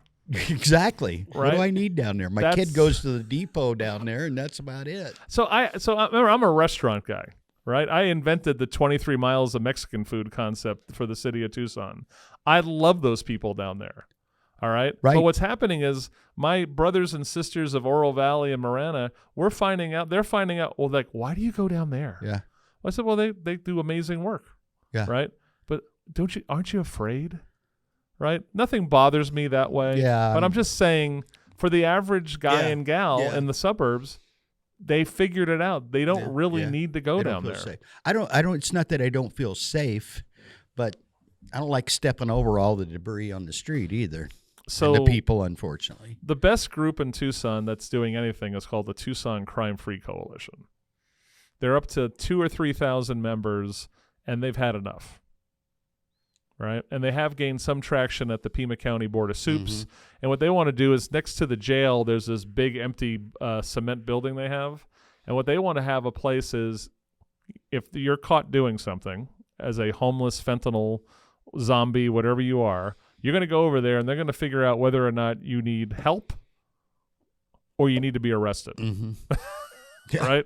S4: Exactly.
S5: Right?
S4: What do I need down there? My kid goes to the depot down there, and that's about it.
S5: So remember, I'm a restaurant guy, right? I invented the 23 miles of Mexican food concept for the city of Tucson. I love those people down there. All right.
S4: Right.
S5: But what's happening is my brothers and sisters of Oro Valley and Marana, they're finding out, well, like, why do you go down there?
S4: Yeah.
S5: I said, well, they do amazing work.
S4: Yeah.
S5: Right. But aren't you afraid? Right? Nothing bothers me that way.
S4: Yeah.
S5: But I'm just saying, for the average guy and gal in the suburbs, they figured it out. They don't really need to go down there.
S4: Safe. I don't. It's not that I don't feel safe, but I don't like stepping over all the debris on the street either.
S5: So
S4: and the people, unfortunately.
S5: the best group in Tucson that's doing anything is called the Tucson Crime-Free Coalition. They're up to 2,000 or 3,000 members, and they've had enough. Right? And they have gained some traction at the Pima County Board of Soups. And what they want to do is next to the jail, there's this big empty cement building they have. And what they want to have a place is if you're caught doing something as a homeless fentanyl zombie, whatever you are, you're going to go over there and they're going to figure out whether or not you need help or you need to be arrested. Right?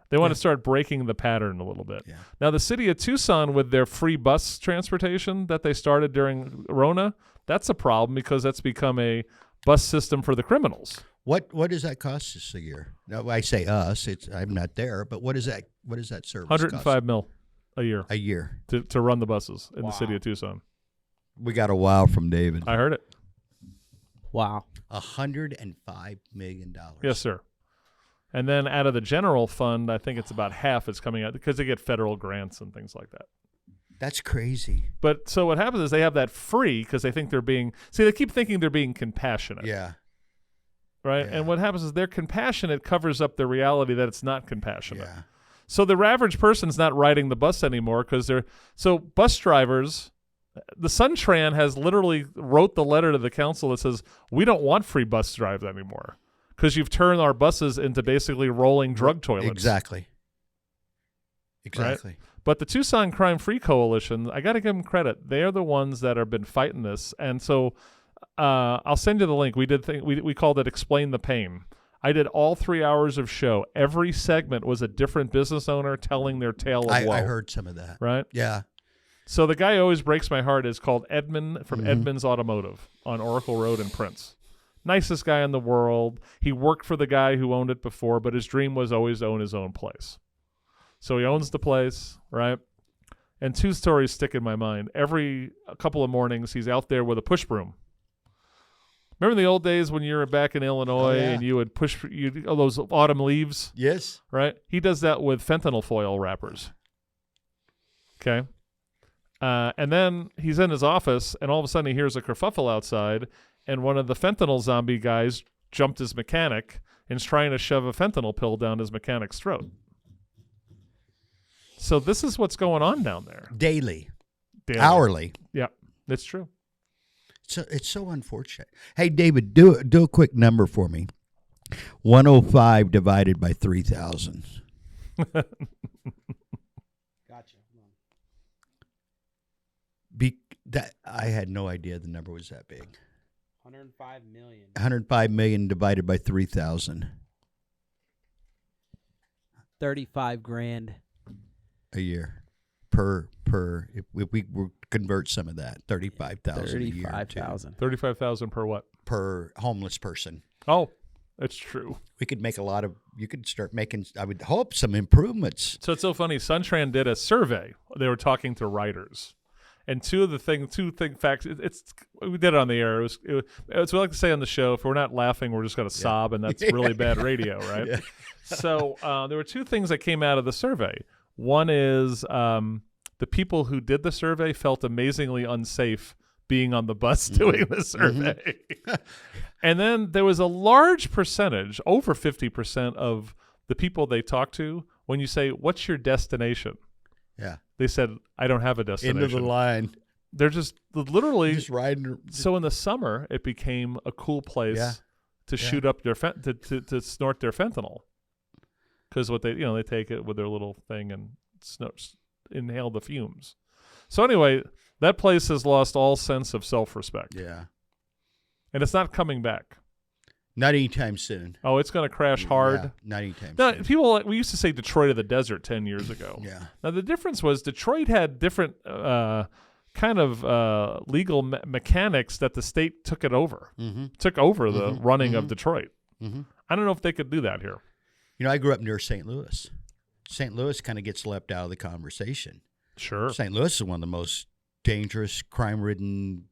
S5: They want to start breaking the pattern a little bit.
S4: Yeah.
S5: Now, the city of Tucson, with their free bus transportation that they started during Rona, that's a problem because that's become a bus system for the criminals.
S4: What does that cost us a year? Now, I say us. I'm not there, but what is that? What is that service?
S5: 105 mil a year
S4: a year
S5: to run the buses in the city of Tucson.
S4: We got a wow from David.
S5: I heard it.
S6: Wow.
S4: $105 million.
S5: Yes, sir. And then out of the general fund, I think it's about half is coming out because they get federal grants and things like that.
S4: That's crazy.
S5: But so what happens is they have that free because they think they're being – see, they keep thinking they're being compassionate.
S4: Yeah.
S5: Right?
S4: Yeah.
S5: And what happens is they're compassionate covers up the reality that it's not compassionate.
S4: Yeah.
S5: So the average person's not riding the bus anymore because they're – so bus drivers – the Suntran has literally wrote the letter to the council that says we don't want free bus drives anymore. Because you've turned our buses into basically rolling drug toilets.
S4: Exactly.
S5: Right? But the Tucson Crime-Free Coalition, I got to give them credit. They are the ones that have been fighting this. And so I'll send you the link. We called it Explain the Pain. I did all 3 hours of show. Every segment was a different business owner telling their tale of woe.
S4: I heard some of that.
S5: Right?
S4: Yeah.
S5: So the guy who always breaks my heart is called Edmund from Edmunds Automotive on Oracle Road in Prince. Nicest guy in the world. He worked for the guy who owned it before, but his dream was always own his own place. So he owns the place, right? And two stories stick in my mind. Every couple of mornings, he's out there with a push broom. Remember the old days when you were back in Illinois and you would push those autumn leaves?
S4: Yes.
S5: Right? He does that with fentanyl foil wrappers. Okay? And then he's in his office, and all of a sudden he hears a kerfuffle outside, and one of the fentanyl zombie guys jumped his mechanic and is trying to shove a fentanyl pill down his mechanic's throat. So this is what's going on down there.
S4: Daily.
S5: Hourly. Yeah, it's true.
S4: So it's so unfortunate. Hey, David, do a quick number for me. 105 divided by 3,000.
S6: Gotcha.
S4: I had no idea the number was that big.
S6: 105 million.
S4: 105 million divided by 3,000.
S6: 35 grand.
S4: A year per if we convert some of that, 35,000 a year.
S6: 35,000.
S5: 35,000 per what?
S4: Per homeless person.
S5: Oh, that's true.
S4: We could make you could start making, I would hope, some improvements.
S5: So it's so funny. Suntran did a survey. They were talking to writers. And two facts. We did it on the air. It was we like to say on the show, if we're not laughing, we're just going to sob, and that's really bad radio, right? Yeah. So there were two things that came out of the survey. One is the people who did the survey felt amazingly unsafe being on the bus doing the survey. And then there was a large percentage, over 50% of the people they talked to, when you say, "What's your destination?"
S4: Yeah.
S5: They said, "I don't have a destination."
S4: End of the line.
S5: They're just literally
S4: just riding.
S5: So in the summer, it became a cool place to shoot up their to snort their fentanyl, because what they take it with their little thing and inhale the fumes. So anyway, that place has lost all sense of self-respect.
S4: Yeah,
S5: and it's not coming back.
S4: Not anytime soon.
S5: Oh, it's going to crash hard.
S4: Yeah, not anytime
S5: soon. We used to say Detroit of the desert 10 years ago.
S4: Yeah.
S5: Now, the difference was Detroit had different kind of legal mechanics that the state took over. Took over the running of Detroit. I don't know if they could do that here.
S4: I grew up near St. Louis. St. Louis kind of gets left out of the conversation.
S5: Sure.
S4: St. Louis is one of the most dangerous, crime-ridden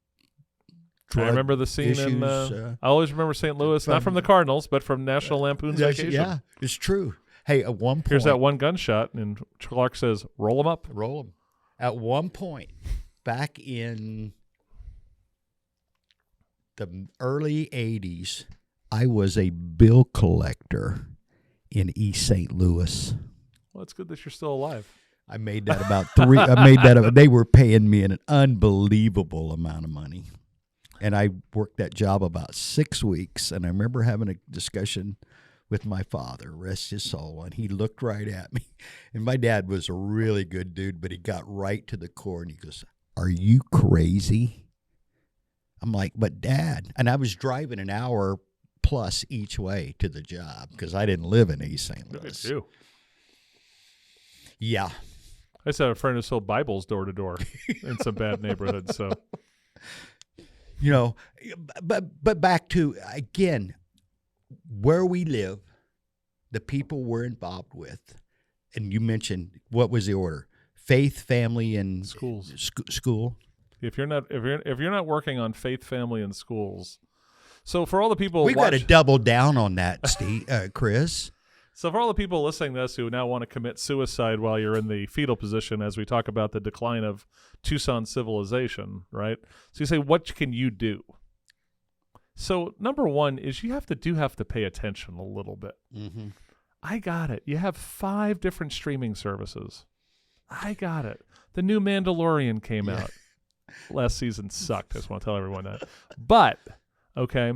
S5: I remember the scene in. I always remember St. Louis, not from the Cardinals, but from National Lampoon's Vacation.
S4: Yeah, it's true. Hey, at one point,
S5: here's that one gunshot, and Clark says, "Roll them up."
S4: Roll them. At one point, back in the early 80s, I was a bill collector in East St. Louis.
S5: Well, it's good that you're still alive.
S4: I made that they were paying me an unbelievable amount of money. And I worked that job about 6 weeks. And I remember having a discussion with my father, rest his soul, and he looked right at me. And my dad was a really good dude, but he got right to the core and he goes, "Are you crazy?" I'm like, "But Dad," and I was driving an hour plus each way to the job because I didn't live in East St.
S5: Look
S4: Louis.
S5: at you.
S4: Yeah.
S5: I used to have a friend who sold Bibles door to door in some bad neighborhoods. So,
S4: you know, but back to, again, where we live, the people we're involved with, and you mentioned, what was the order? Faith, family, and
S5: schools.
S4: School.
S5: If you're not working on faith, family, and schools, so for all the people
S4: we got to double down on that, Steve, Chris.
S5: So for all the people listening to this who now want to commit suicide while you're in the fetal position, as we talk about the decline of Tucson civilization, right? So you say, what can you do? So number one is you have to pay attention a little bit.
S4: Mm-hmm.
S5: I got it. You have 5 different streaming services. I got it. The new Mandalorian came out. Last season sucked. I just want to tell everyone that. But, okay.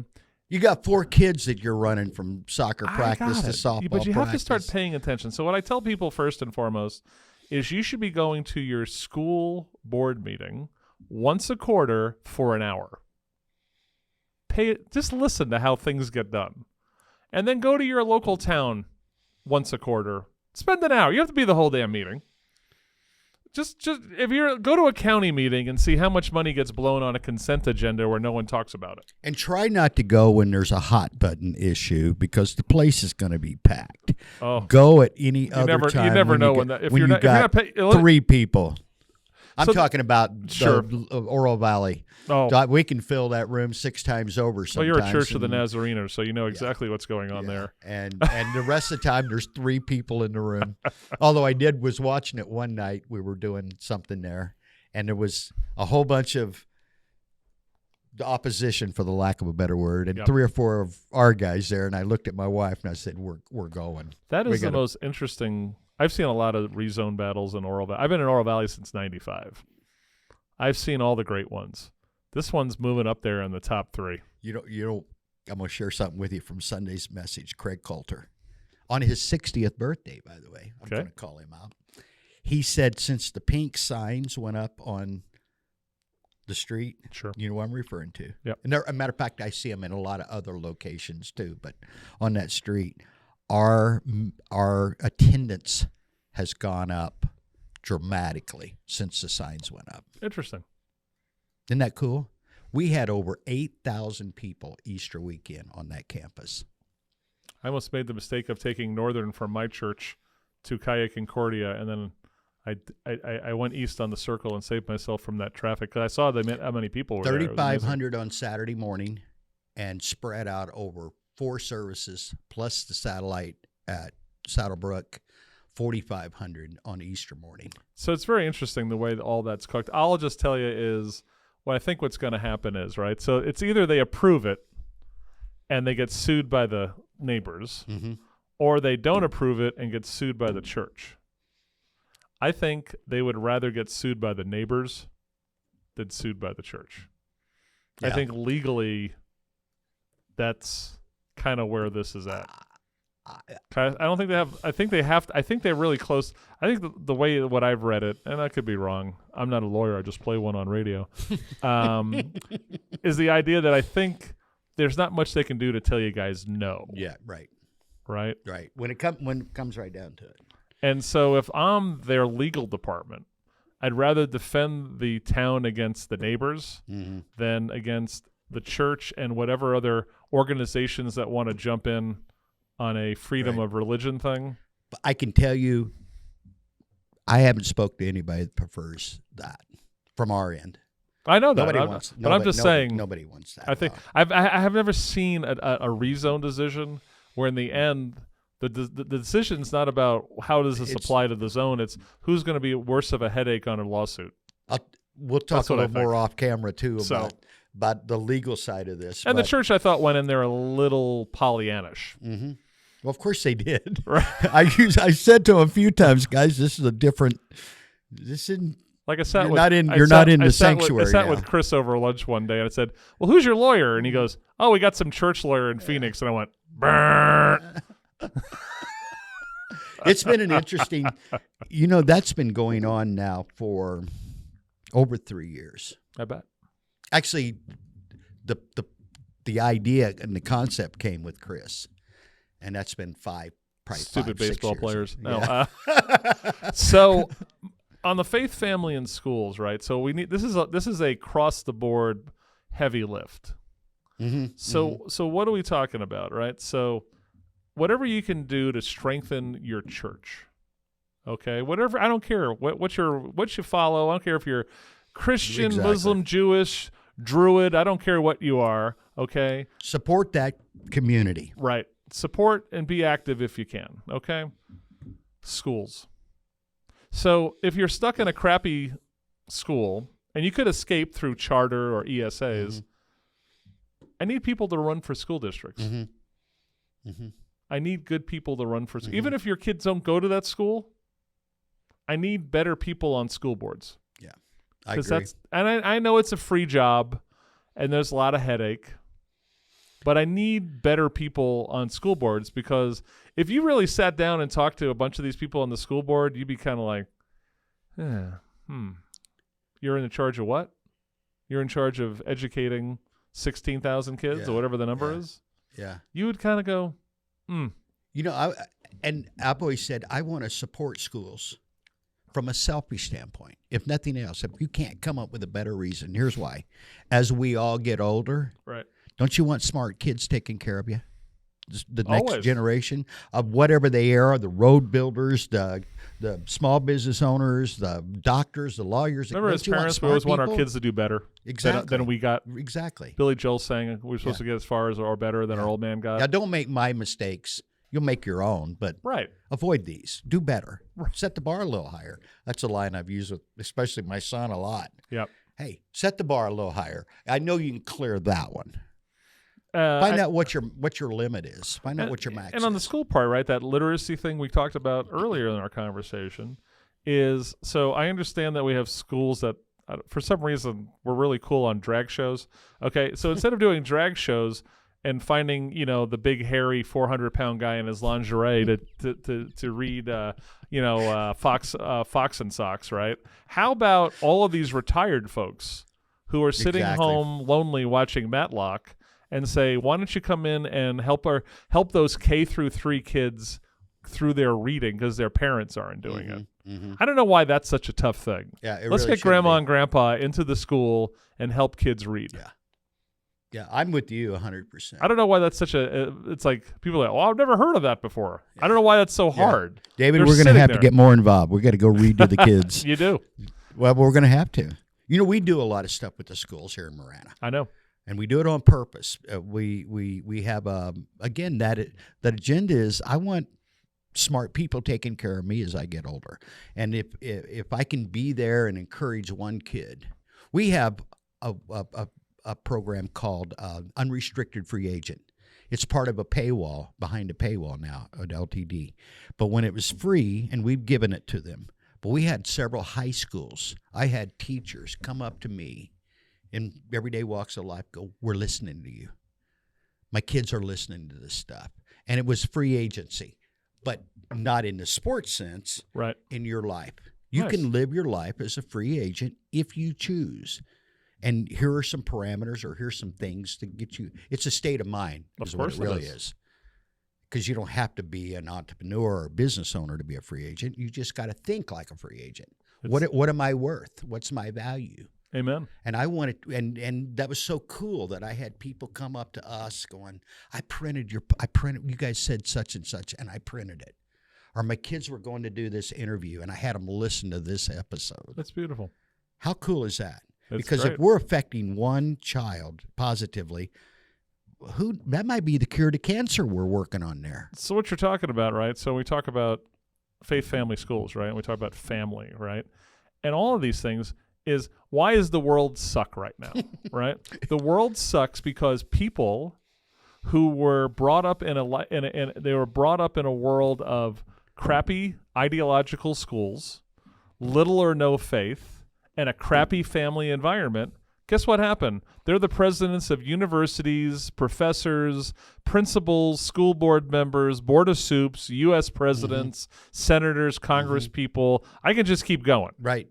S4: You got 4 kids that you're running from soccer practice to softball
S5: But you
S4: practice.
S5: have to start paying attention. So what I tell people first and foremost is you should be going to your school board meeting once a quarter for an hour. Just listen to how things get done. And then go to your local town once a quarter. Spend an hour. You have to be the whole damn meeting. Just if go to a county meeting and see how much money gets blown on a consent agenda where no one talks about it.
S4: And try not to go when there's a hot button issue because the place is going to be packed.
S5: Oh,
S4: go at any other time.
S5: You never know when
S4: you got 3 people. I'm talking about Oro Valley.
S5: Oh,
S4: we can fill that room 6 times over sometimes.
S5: Well, you're a Church of the Nazarenes, so you know exactly what's going on there.
S4: And the rest of the time, there's 3 people in the room. Although I was watching it one night. We were doing something there, and there was a whole bunch of the opposition, for the lack of a better word, and 3 or 4 of our guys there. And I looked at my wife and I said, "We're going."
S5: That is the most interesting. I've seen a lot of rezone battles in Oro Valley. I've been in Oro Valley since '95. I've seen all the great ones. This one's moving up there in the top 3.
S4: You know, I'm going to share something with you from Sunday's message. Craig Coulter, on his 60th birthday, by the way. I'm going to call him out. He said since the pink signs went up on the street,
S5: sure,
S4: you know what I'm referring to.
S5: Yep.
S4: And as a matter of fact, I see them in a lot of other locations too. But on that street, our attendance has gone up dramatically since the signs went up.
S5: Interesting.
S4: Isn't that cool? We had over 8,000 people Easter weekend on that campus.
S5: I almost made the mistake of taking Northern from my church to Calle Concordia, and then I went east on the circle and saved myself from that traffic because I saw how many people were
S4: 3,500 on Saturday morning and spread out over 4 services plus the satellite at Saddlebrook, 4,500 on Easter morning.
S5: So it's very interesting the way that all that's cooked. I'll just tell you is what I think what's going to happen is, right? So it's either they approve it and they get sued by the neighbors, or they don't approve it and get sued by the church. I think they would rather get sued by the neighbors than sued by the church. Yeah. I think legally that's kind of where this is at. I don't think they have. I think they have. I think they're really close. I think the way what I've read it, and I could be wrong. I'm not a lawyer. I just play one on radio. Is the idea that I think there's not much they can do to tell you guys no.
S4: Yeah. Right.
S5: Right.
S4: Right. When it comes right down to it.
S5: And so if I'm their legal department, I'd rather defend the town against the neighbors than against the church and whatever other organizations that want to jump in on a freedom of religion thing.
S4: But I can tell you, I haven't spoke to anybody that prefers that from our end.
S5: I know that. I'm just saying.
S4: Nobody wants that.
S5: I think I have never seen a rezone decision where in the end the decision's not about how does this apply to the zone. It's who's going to be worse of a headache on a lawsuit.
S4: We'll talk a little more off camera too about about the legal side of this.
S5: And the church, I thought, went in there a little Pollyannish.
S4: Mm-hmm. Well, of course they did.
S5: Right.
S4: I said to them a few times, guys, this is a different. This isn't.
S5: Like I sat
S4: You're
S5: with,
S4: not in the sanctuary.
S5: I sat
S4: now.
S5: with Chris over lunch one day, and I said, "Well, who's your lawyer?" And he goes, "Oh, we got some church lawyer in Phoenix." And I went, "Brrr."
S4: It's been an interesting. That's been going on now for over 3 years.
S5: I bet.
S4: Actually, the idea and the concept came with Chris, and that's been probably
S5: Stupid
S4: 5, 6
S5: baseball
S4: years.
S5: players.
S4: Yeah.
S5: No. So, on the faith, family, and schools, right? So we need this is a cross the board heavy lift.
S4: Mm-hmm.
S5: So what are we talking about, right? So, whatever you can do to strengthen your church, okay? Whatever, I don't care what you follow. I don't care if you're Christian,
S4: Exactly.
S5: Muslim, Jewish, Druid. I don't care what you are, okay?
S4: Support that community.
S5: Right. Support and be active if you can, okay? Schools. So if you're stuck in a crappy school and you could escape through charter or ESAs, I need people to run for school districts.
S4: Mm-hmm. Mm-hmm.
S5: I need good people to run for school. Even if your kids don't go to that school, I need better people on school boards.
S4: Yeah, I agree.
S5: I know it's a free job and there's a lot of headache, but I need better people on school boards, because if you really sat down and talked to a bunch of these people on the school board, you'd be kind of like, you're in charge of what? You're in charge of educating 16,000 kids or whatever the number is?
S4: Yeah.
S5: You would kind of go,
S4: I've always said I want to support schools from a selfish standpoint. If nothing else, if you can't come up with a better reason, here's why. As we all get older,
S5: right?
S4: Don't you want smart kids taking care of you? The next
S5: Always.
S4: generation of whatever they are, the road builders, the small business owners, the doctors, the lawyers.
S5: Remember, as parents, we always want our kids to do better than we got.
S4: Exactly.
S5: Billy Joel saying we're supposed to get as far as or better than our old man got.
S4: Now, don't make my mistakes. You'll make your own, but avoid these. Do better. Set the bar a little higher. That's a line I've used with especially my son a lot.
S5: Yep.
S4: Hey, set the bar a little higher. I know you can clear that one. Find out what your limit is. Find out what your max is.
S5: And on the school part, right, that literacy thing we talked about earlier in our conversation is, so I understand that we have schools that, for some reason, we're really cool on drag shows. Okay, so instead of doing drag shows and finding, the big, hairy 400-pound guy in his lingerie to read, Fox and Socks, right? How about all of these retired folks who are sitting home lonely watching Matlock and say, why don't you come in and help those K through 3 kids through their reading because their parents aren't doing it. Mm-hmm. I don't know why that's such a tough thing.
S4: Yeah,
S5: Let's
S4: really
S5: get grandma and grandpa into the school and help kids read.
S4: Yeah, I'm with you 100%.
S5: I don't know why that's such it's like people are like, I've never heard of that before. I don't know why that's so hard.
S4: David,
S5: They're
S4: we're going to have
S5: there.
S4: to get more involved. We're going to go read to the kids.
S5: You do.
S4: Well, we're going to have to. We do a lot of stuff with the schools here in Marana.
S5: I know.
S4: And we do it on purpose. We have again that agenda is I want smart people taking care of me as I get older, and if I can be there and encourage one kid, we have a program called Unrestricted Free Agent. It's part of a paywall, behind a paywall now at LTD, but when it was free, and we've given it to them, but we had several high schools. I had teachers come up to me in everyday walks of life, go, we're listening to you. My kids are listening to this stuff. And it was free agency, but not in the sports sense,
S5: right?
S4: In your life. You can live your life as a free agent if you choose. And here are some parameters, or here's some things to get you. It's a state of mind, is what it really is. Because you don't have to be an entrepreneur or a business owner to be a free agent. You just got to think like a free agent. What am I worth? What's my value?
S5: Amen.
S4: And I wanted, and that was so cool that I had people come up to us going, I printed, you guys said such and such, and I printed it. Or my kids were going to do this interview, and I had them listen to this episode.
S5: That's beautiful.
S4: How cool is that?
S5: That's
S4: because
S5: great.
S4: If we're affecting one child positively, that might be the cure to cancer we're working on there.
S5: So what you're talking about, right? So we talk about faith, family, schools, right? And we talk about family, right? And all of these things, is why is the world suck right now, right? The world sucks because people who were brought up in they were brought up in a world of crappy ideological schools, little or no faith, and a crappy family environment. Guess what happened? They're the presidents of universities, professors, principals, school board members, board of soups, U.S. presidents, senators, Congress people. I can just keep going.
S4: Right.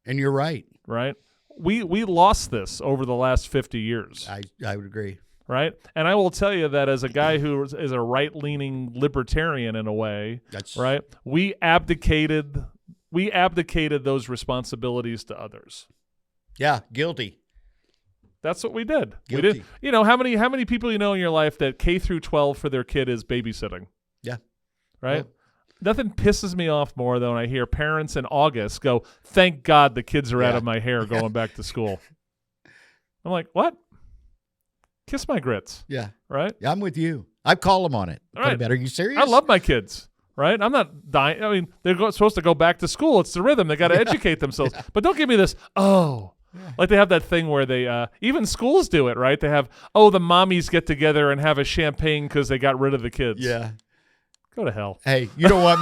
S4: And you're right.
S5: Right? We lost this over the last 50 years.
S4: I would agree.
S5: Right? And I will tell you that as a guy who is a right-leaning libertarian in a way, right? We abdicated those responsibilities to others.
S4: Yeah, guilty.
S5: That's what we did.
S4: Guilty.
S5: We did. You know, how many people you know in your life that K through 12 for their kid is babysitting?
S4: Yeah.
S5: Right? Well, nothing pisses me off more than when I hear parents in August go, "Thank God the kids are out of my hair going back to school." I'm like, "What? Kiss my grits."
S4: Yeah.
S5: Right?
S4: Yeah, I'm with you. I call them on it.
S5: Right.
S4: Are you serious?
S5: I love my kids. Right? I'm not dying. I mean, they're supposed to go back to school. It's the rhythm. They got to educate themselves. But don't give me this, like they have that thing where they, even schools do it, right? They have, the mommies get together and have a champagne because they got rid of the kids.
S4: Yeah.
S5: Go to hell.
S4: Hey, you don't want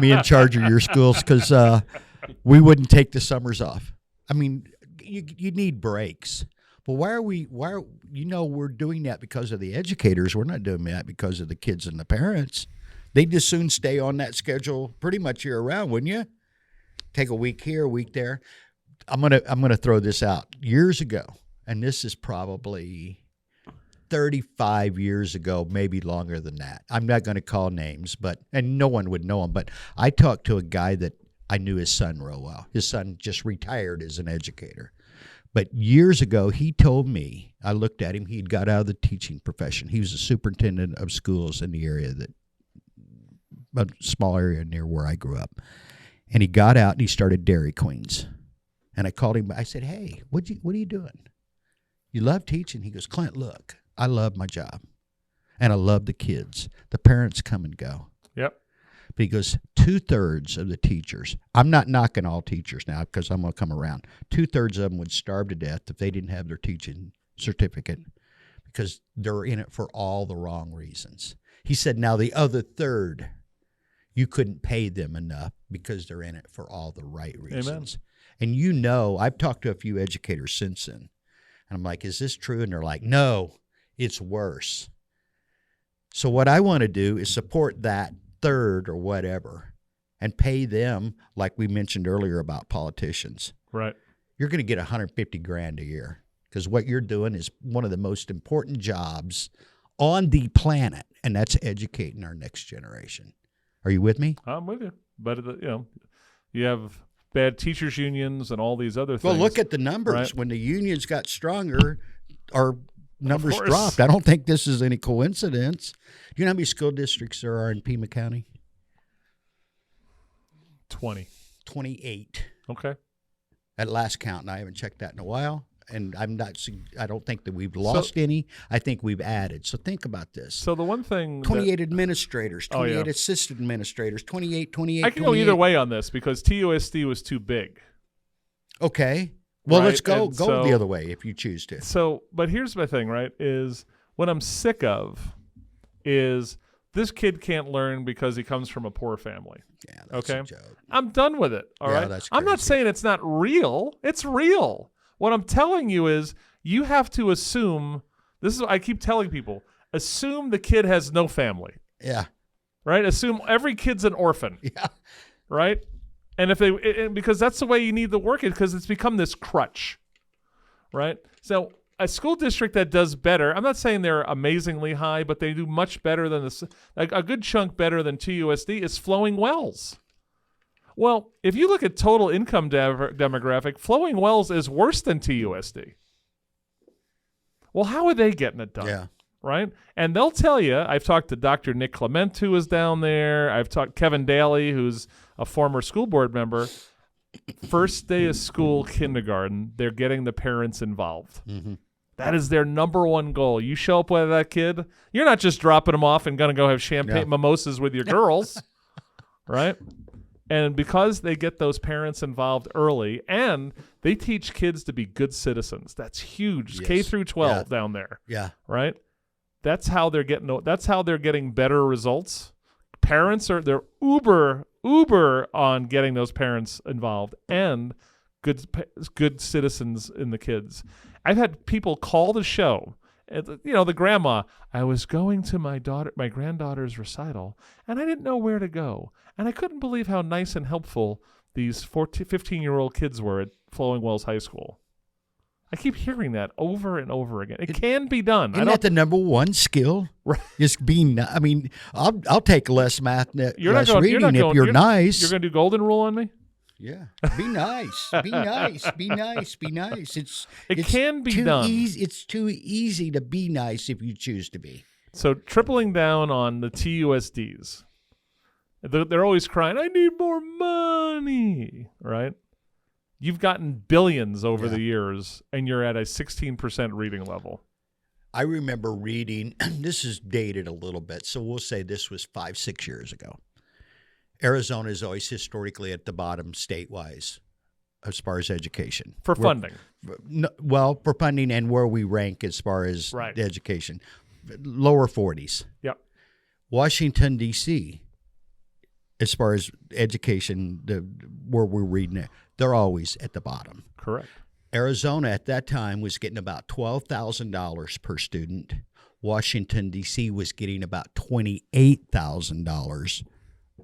S4: me in charge of your schools because we wouldn't take the summers off. I mean, you need breaks. But we're doing that because of the educators. We're not doing that because of the kids and the parents. They'd just soon stay on that schedule pretty much year round, wouldn't you? Take a week here, a week there. I'm gonna throw this out. Years ago, and this is probably 35 years ago, maybe longer than that. I'm not going to call names, and no one would know him. But I talked to a guy that I knew his son real well. His son just retired as an educator. But years ago, he told me, I looked at him, he'd got out of the teaching profession. He was a superintendent of schools in the area a small area near where I grew up. And he got out and he started Dairy Queens. And I called him. I said, "Hey, what are you doing? You love teaching?" He goes, "Clint, look, I love my job. And I love the kids. The parents come and go."
S5: Yep.
S4: But he goes, 2/3 of the teachers, I'm not knocking all teachers now because I'm going to come around. 2/3 of them would starve to death if they didn't have their teaching certificate because they're in it for all the wrong reasons. He said, now the other third, you couldn't pay them enough because they're in it for all the right reasons. Amen. And I've talked to a few educators since then. And I'm like, is this true? And they're like, no, it's worse. So what I want to do is support that third or whatever and pay them like we mentioned earlier about politicians.
S5: Right.
S4: You're going to get $150,000 a year because what you're doing is one of the most important jobs on the planet, and that's educating our next generation. Are you with me?
S5: I'm with you. But, you have bad teachers unions and all these other things.
S4: Well, look at the numbers.
S5: Right?
S4: When the unions got stronger, our numbers dropped. I don't think this is any coincidence. Do you know how many school districts there are in Pima County?
S5: 20.
S4: 28.
S5: Okay.
S4: At last count, and I haven't checked that in a while. And I don't think that we've lost any. I think we've added. So think about this.
S5: So the one thing
S4: 28 administrators, 28 assistant administrators, 28.
S5: I can go either way on this because TUSD was too big.
S4: Okay. Well,
S5: right?
S4: Let's go the other way if you choose to.
S5: So, but here's my thing, right, is what I'm sick of is this kid can't learn because he comes from a poor family.
S4: Yeah, that's a joke.
S5: I'm done with it, all right?
S4: That's
S5: I'm not
S4: crazy.
S5: saying it's not real. It's real. What I'm telling you is you have to assume, this is what I keep telling people, assume the kid has no family.
S4: Yeah.
S5: Right? Assume every kid's an orphan.
S4: Yeah.
S5: Right? And because that's the way you need to work it because it's become this crutch. Right? So a school district that does better, I'm not saying they're amazingly high, but they do much better than a good chunk better than TUSD is Flowing Wells. Well, if you look at total income demographic, Flowing Wells is worse than TUSD. Well, how are they getting it done?
S4: Yeah.
S5: Right? And they'll tell you, I've talked to Dr. Nick Clement, who is down there. I've talked to Kevin Daly, who's a former school board member. First day of school, kindergarten, they're getting the parents involved. Mm-hmm. That is their number one goal. You show up with that kid, you're not just dropping them off and going to go have champagne mimosas with your girls. Right? And because they get those parents involved early, and they teach kids to be good citizens. That's huge.
S4: Yes.
S5: K through 12
S4: Yeah.
S5: down there.
S4: Yeah.
S5: Right? That's how they're getting better results. Parents they're uber on getting those parents involved and good citizens in the kids. I've had people call the show. The grandma, I was going to my granddaughter's recital, and I didn't know where to go. And I couldn't believe how nice and helpful these 15-year-old kids were at Flowing Wells High School. I keep hearing that over and over again. It can be done.
S4: Isn't that the number one skill?
S5: Right.
S4: Just being. I mean, I'll take less math, less reading if you're nice.
S5: You're going to do golden rule on me?
S4: Yeah. Be nice. Be nice. Be nice. Be nice.
S5: It can be
S4: too
S5: done.
S4: It's too easy to be nice if you choose to be.
S5: So tripling down on the TUSDs. They're always crying, I need more money, right? You've gotten billions over the years, and you're at a 16% reading level.
S4: I remember reading, this is dated a little bit, so we'll say this was 5-6 years ago. Arizona is always historically at the bottom state-wise as far as education.
S5: For funding.
S4: For funding and where we rank as far as the education. Lower 40s.
S5: Yep.
S4: Washington, D.C., as far as education, where we're reading it, they're always at the bottom.
S5: Correct.
S4: Arizona at that time was getting about $12,000 per student. Washington, D.C. was getting about $28,000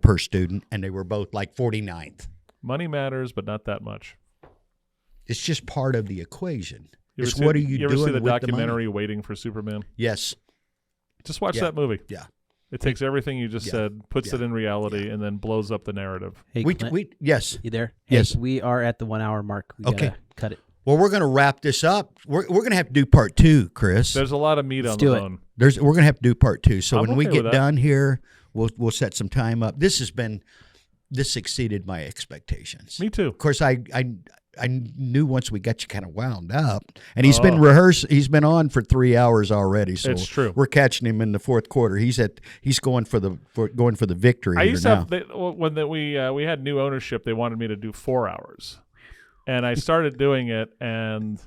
S4: per student, and they were both like 49th.
S5: Money matters, but not that much.
S4: It's just part of the equation.
S5: What are you doing?
S4: You
S5: ever see the
S4: with
S5: documentary
S4: the money?
S5: Waiting for Superman?
S4: Yes.
S5: Just watch that movie.
S4: Yeah.
S5: It takes everything you just said, puts it in reality, and then blows up the narrative.
S6: Hey, Clint,
S4: yes.
S6: you there?
S4: Yes.
S6: Hey, we are at the 1 hour mark. We gotta cut it.
S4: Well, we're going to wrap this up. We're going to have to do part 2, Chris.
S5: There's a lot of meat on the bone.
S4: We're going to have to do part 2. So
S5: I'm
S4: when we
S5: okay
S4: get
S5: with that.
S4: done here, we'll set some time up. This exceeded my expectations.
S5: Me too.
S4: Of course, I knew once we got you kind of wound up, and he's been rehearsed. He's been on for 3 hours already. So
S5: it's true.
S4: We're catching him in the fourth quarter. He's going for the victory.
S5: I used to
S4: now.
S5: have when we had new ownership. They wanted me to do 4 hours, and I started doing it. And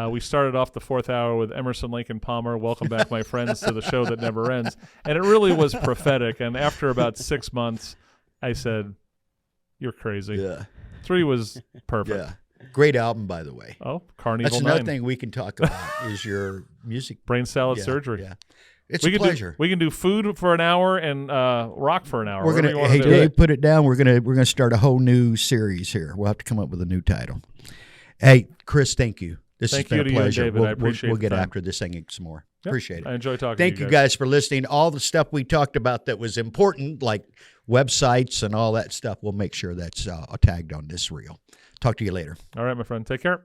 S5: we started off the 4th hour with Emerson, Lake and Palmer. Welcome back, my friends, to the show that never ends. And it really was prophetic. And after about 6 months, I said, "You're crazy."
S4: Yeah.
S5: 3 was perfect.
S4: Yeah. Great album, by the way.
S5: Oh, Carnival
S4: That's
S5: 9.
S4: another thing we can talk about is your music.
S5: Brain salad
S4: Yeah,
S5: surgery.
S4: Yeah. It's a pleasure.
S5: We can do food for an hour and rock for an hour.
S4: We're gonna hey Dave, put it down. We're gonna start a whole new series here. We'll have to come up with a new title. Hey, Chris, thank you. This has been a pleasure.
S5: You and David. I appreciate
S4: we'll get
S5: the time.
S4: after this thing some more.
S5: Yep.
S4: Appreciate it.
S5: I enjoy talking
S4: Thank
S5: to you
S4: you guys for listening. All the stuff we talked about that was important, like websites and all that stuff, we'll make sure that's tagged on this reel. Talk to you later.
S5: All right, my friend. Take care.